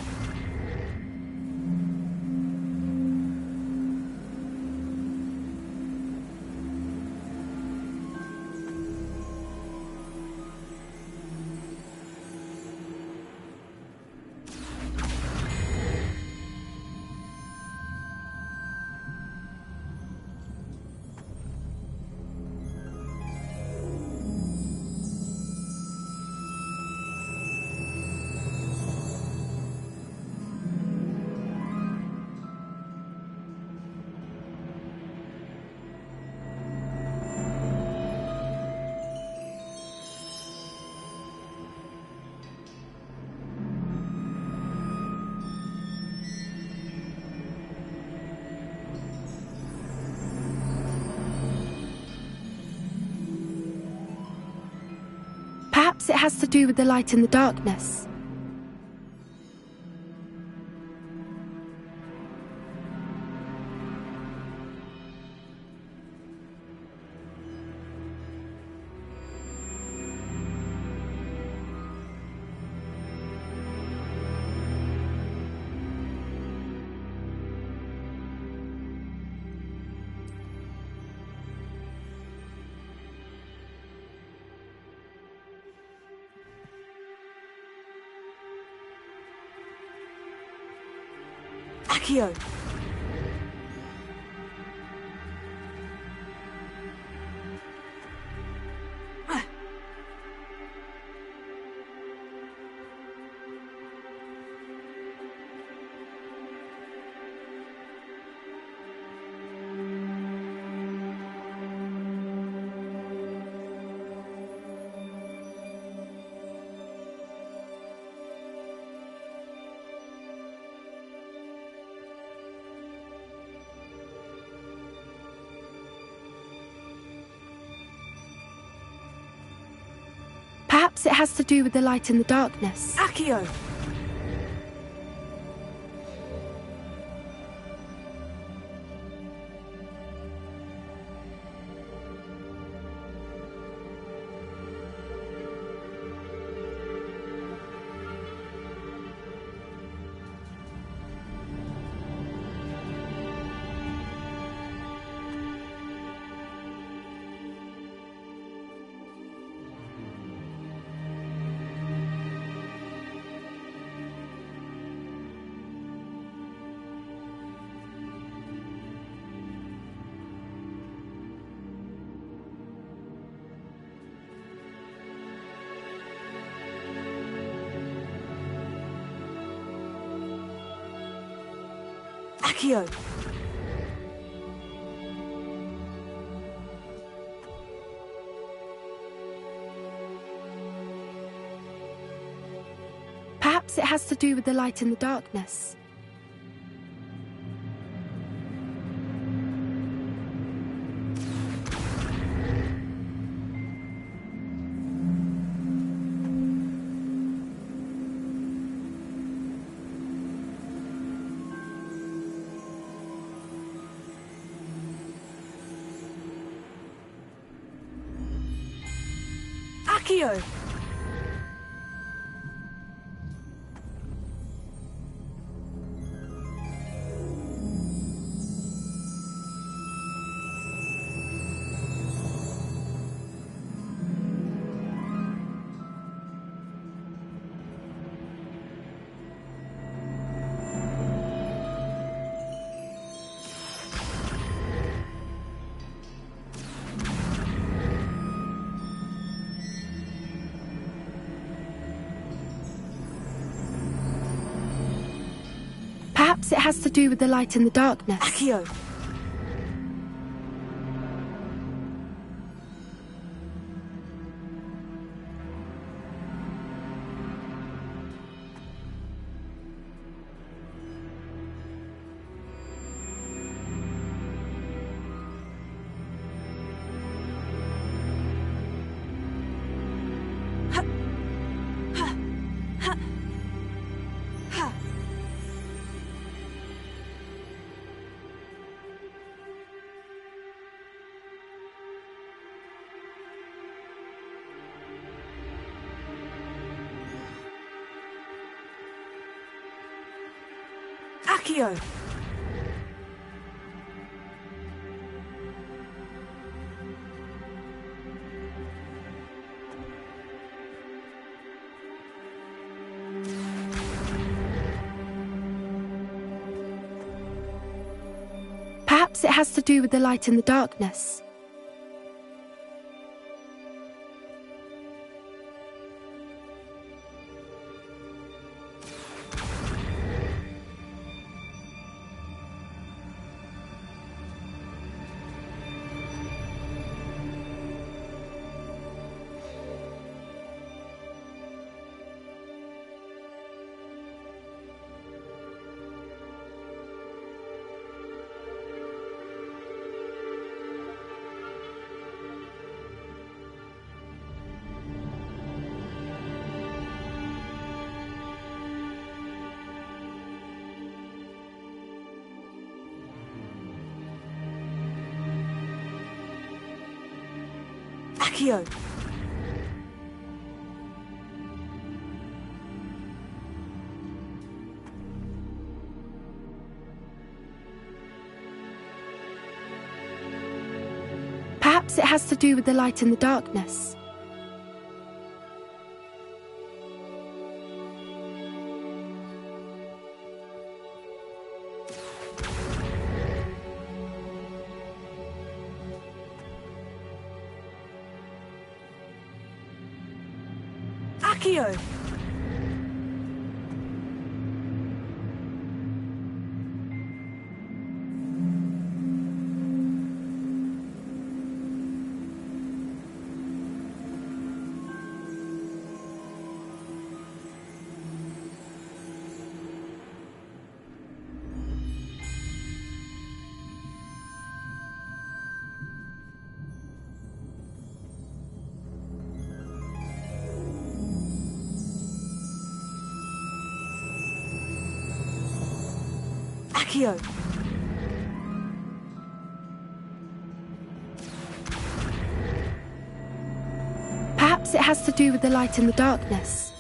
Perhaps it has to do with the light in the darkness. Accio! Perhaps it has to do with the light in the darkness. Accio! Accio! Perhaps it has to do with the light in the darkness. Accio! Perhaps it has to do with the light in the darkness. Accio! Accio! Perhaps it has to do with the light in the darkness. Accio! Perhaps it has to do with the light in the darkness. Accio! Accio! Perhaps it has to do with the light in the darkness.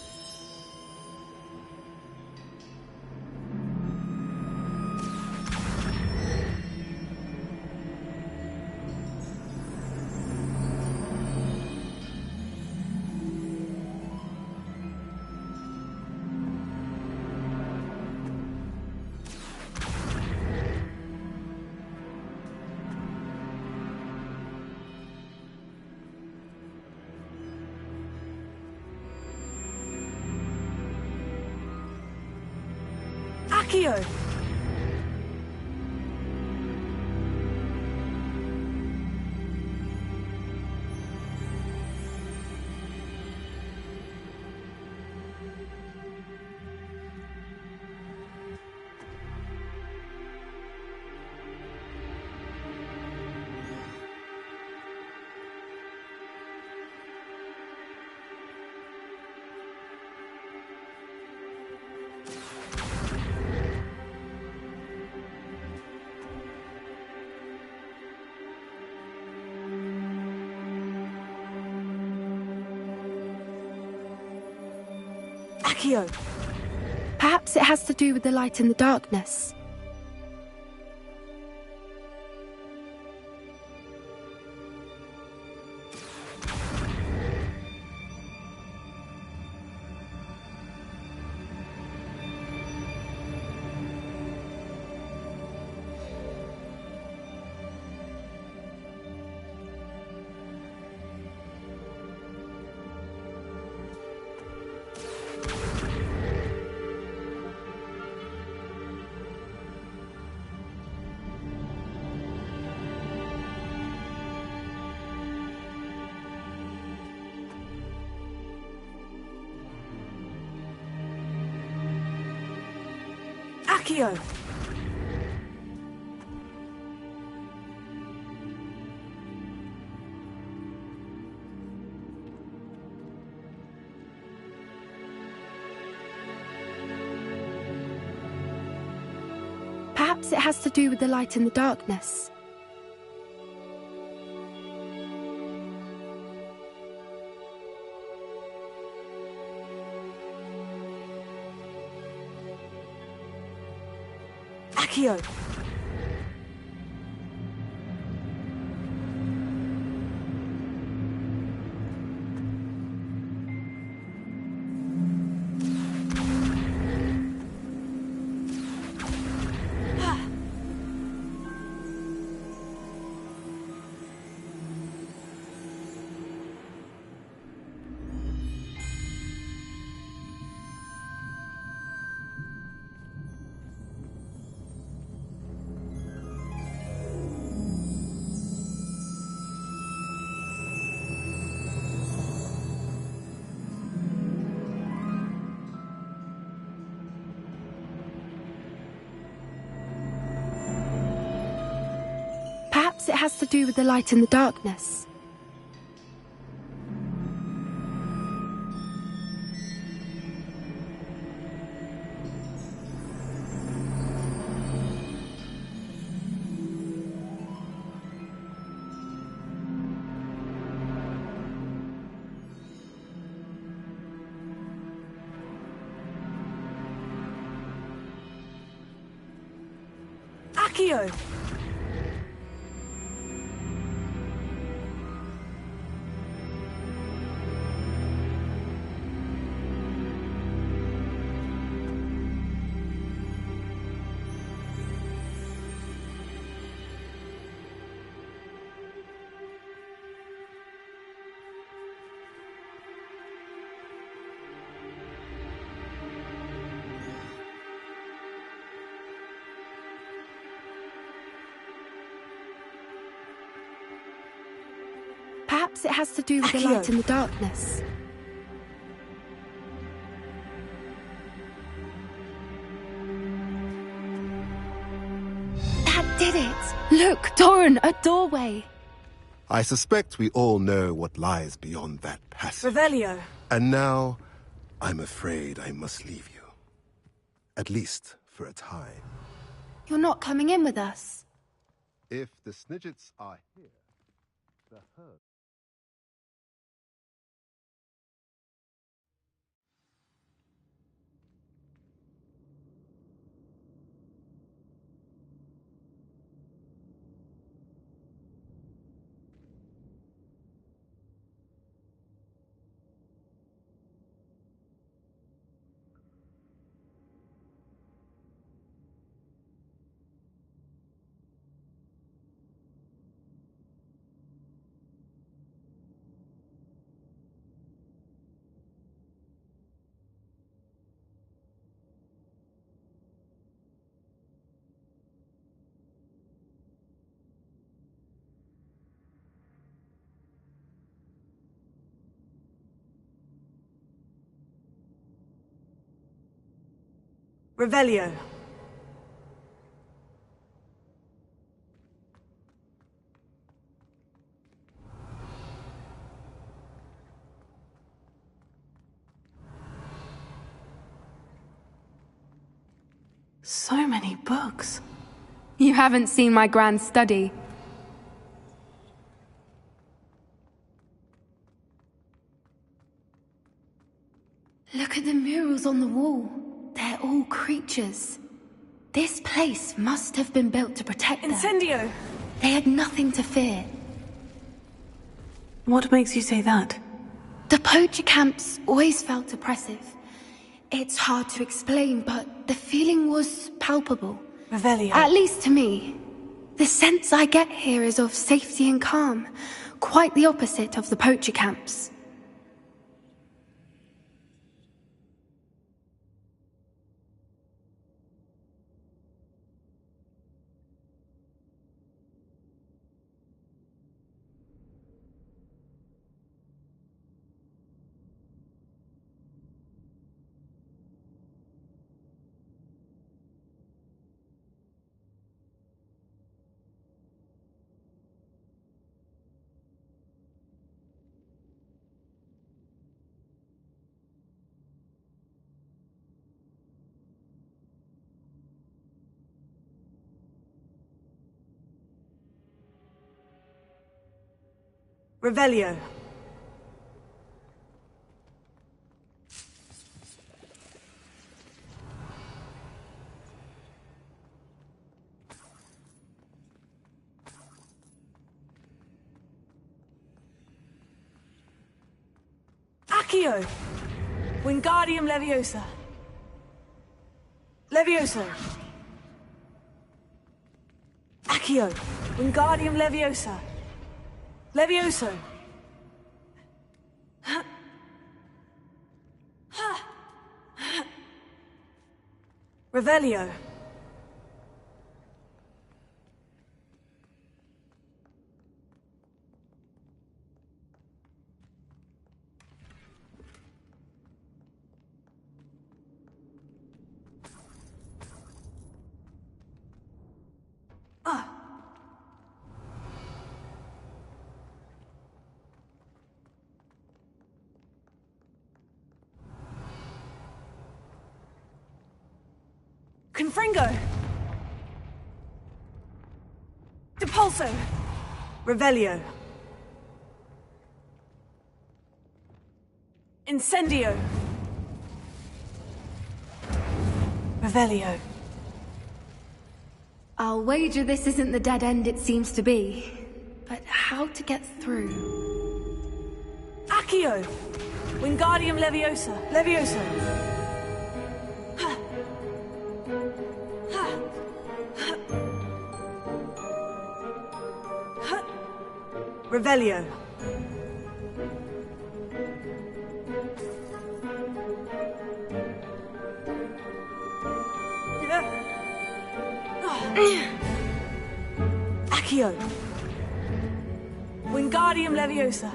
Accio! Accio! Perhaps it has to do with the light in the darkness. Accio! Perhaps it has to do with the light and the darkness. Accio! Perhaps it has to do with the light and the darkness. Accio! Perhaps it has to do with the light and the darkness. That did it! Look, Doran, a doorway! I suspect we all know what lies beyond that passage. Revelio! And now, I'm afraid I must leave you. At least for a time. You're not coming in with us. If the Snidgets are here, the herd... Revelio. So many books. You haven't seen my grand study. Look at the murals on the wall. They're all creatures. This place must have been built to protect them. Incendio! They had nothing to fear. What makes you say that? The poacher camps always felt oppressive. It's hard to explain, but the feeling was palpable. Revelio. At least to me. The sense I get here is of safety and calm. Quite the opposite of the poacher camps. Revelio. Accio! Wingardium Leviosa. Levioso. Accio. Wingardium Leviosa. Levioso. Revelio. Confringo! Depulso! Revelio. Incendio. Revelio. I'll wager this isn't the dead end it seems to be. But how to get through? Accio! Wingardium Leviosa. Levioso. Revelio. Accio. Wingardium Leviosa.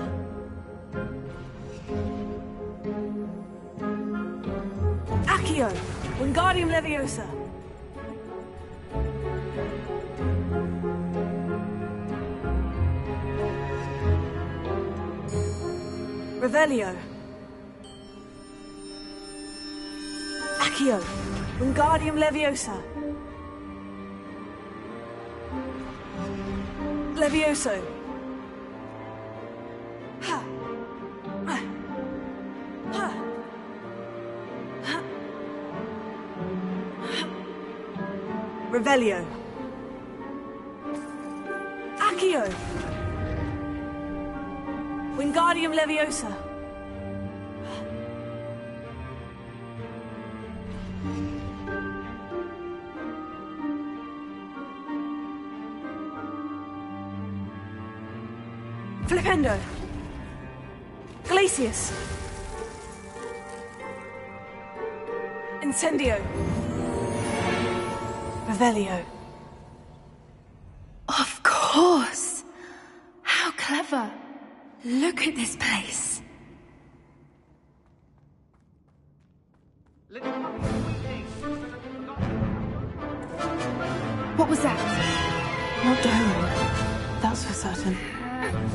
Accio. Wingardium Leviosa. Revelio. Accio. Wingardium Leviosa. Levioso. Ha. Ha. Ha. Revelio. Accio. Wingardium Leviosa. Flipendo. Glacius. Incendio. Revelio. Of course! How clever! Look at this place. What was that? Not Doran. That's for certain.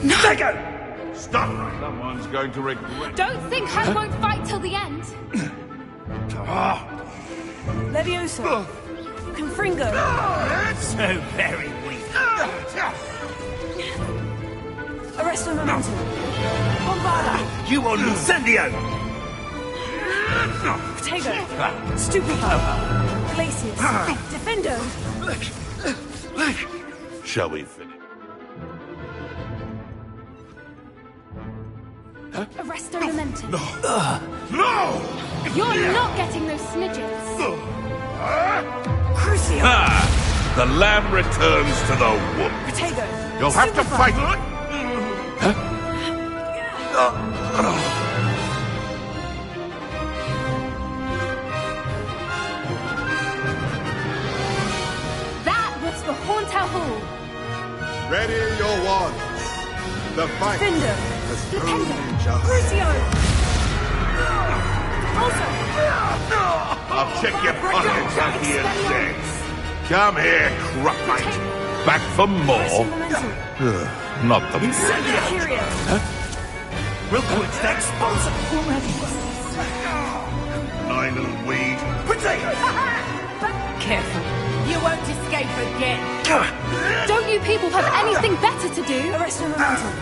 No! Draco! Stop! Someone's going to regret. Don't think I won't fight till the end. Levioso. Confringo. So very weak. Arresto Momentum. Bombarda. You on Incendio! Protego. Stupido. Glacius. Defendo. Shall we finish? Arresto Momentum. No! You're not getting those smidgets. Crucio. The lamb returns to the womb. Protego. You'll have to fight. That was for Haunter Hall. Ready your wands. The fight Defender. has Defender. grown just. Crucio. Also. I'll check your pockets out here, Jack. Come here, Crupite. Back for more. Not the Incendio. Real quick, thanks. Idle weed. Potato! Careful. You won't escape again. Don't you people have anything better to do? Arresto Momentum.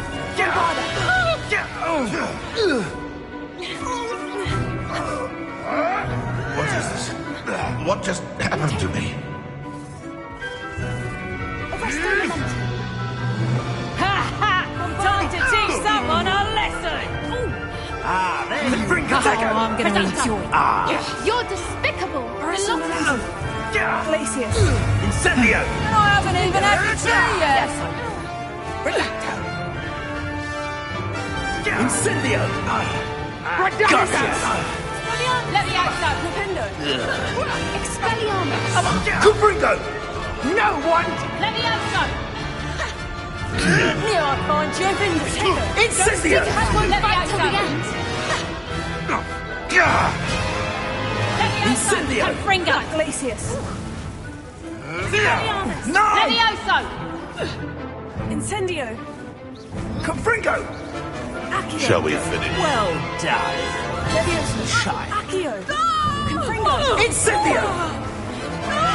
What is this? What just happened to me? Time to teach someone a lesson! I'm gonna enjoy it. You're despicable! Glacius! Incendio! I haven't even had to say yet! Incendio! Levioso! Defendo! Expelliarmus! Confringo! No one! Levioso! Here I find you! Defendo! Incendio! I won't fight till the end! Incendio! Confringo! Glacius! No! Levioso! Incendio! Confringo! Accio! Shall we finish? Well done. Levioso! Shy. Accio! Confringo! Incendio!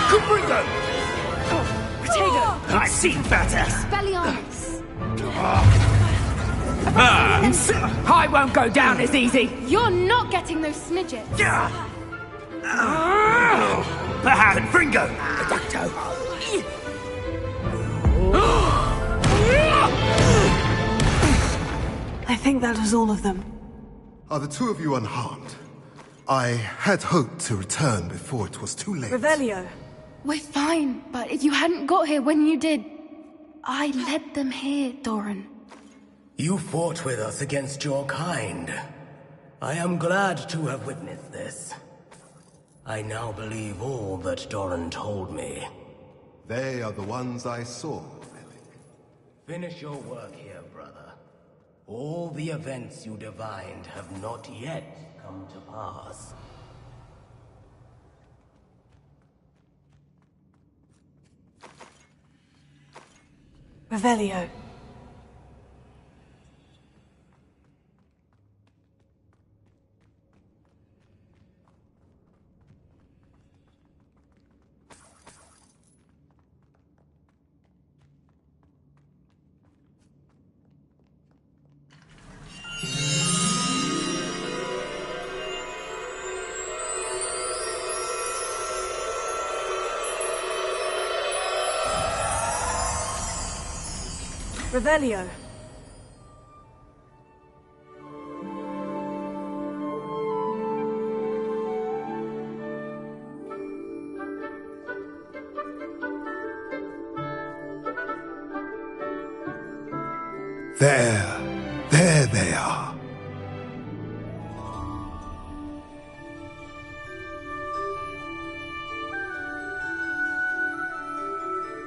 Confringo! Protego! I've seen better. Expelliarmus! I won't go down as easy. You're not getting those snidgets! Perhaps Confringo! Adacto! I think that was all of them. Are the two of you unharmed? I had hoped to return before it was too late. Revelio. We're fine, but if you hadn't got here when you did, I led them here, Doran. You fought with us against your kind. I am glad to have witnessed this. I now believe all that Doran told me. They are the ones I saw. Finish your work here, brother. All the events you divined have not yet come to pass. Revelio. Revelio. There they are.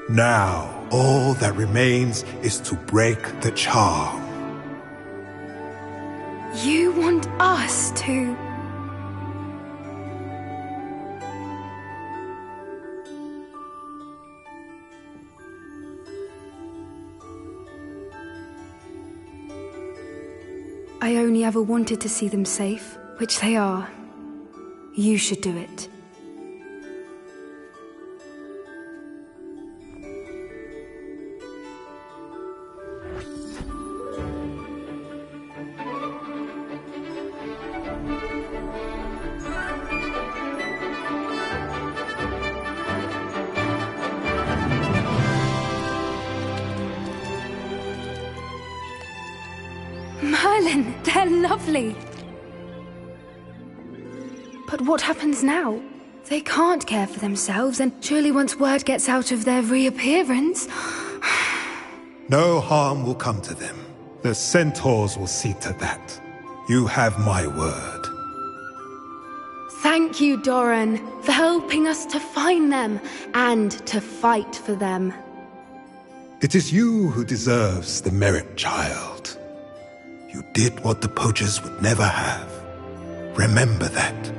Now, all that remains is to break the charm. You want us to... I only ever wanted to see them safe, which they are. You should do it. Merlin, they're lovely. But what happens now? They can't care for themselves, and surely once word gets out of their reappearance... No harm will come to them. The centaurs will see to that. You have my word. Thank you, Doran, for helping us to find them, and to fight for them. It is you who deserves the merit, child. You did what the poachers would never have. Remember that.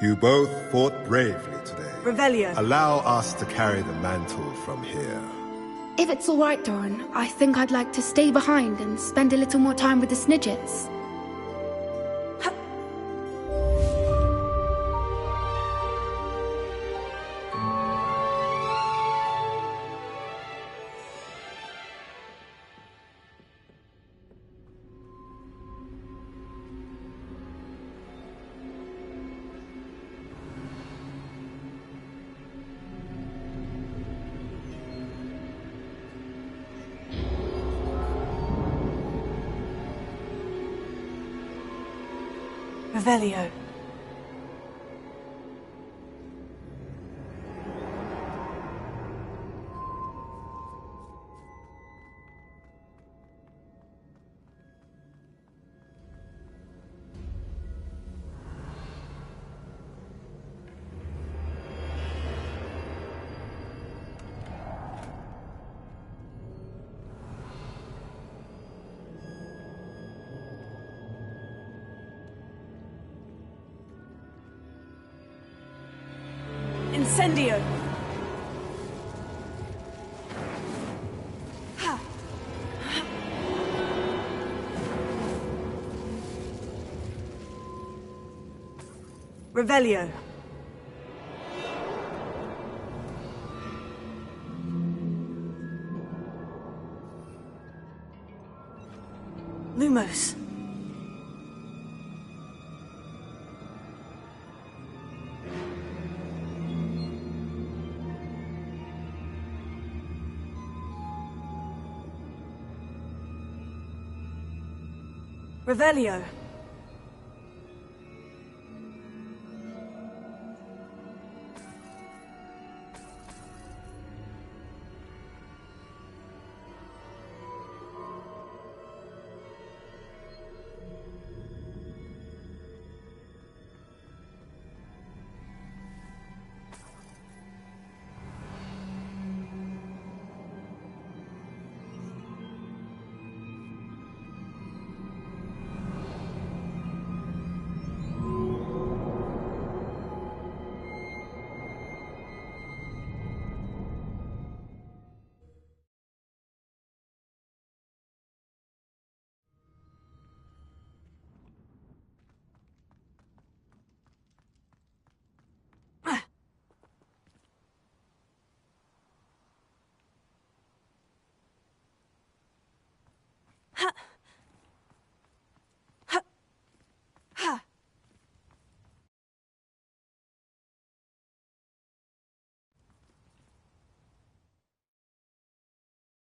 You both fought bravely today. Revelio. Allow us to carry the mantle from here. If it's all right, Doran, I think I'd like to stay behind and spend a little more time with the Snidgets. Revelio. Incendio! Revelio. Lumos. Revelio.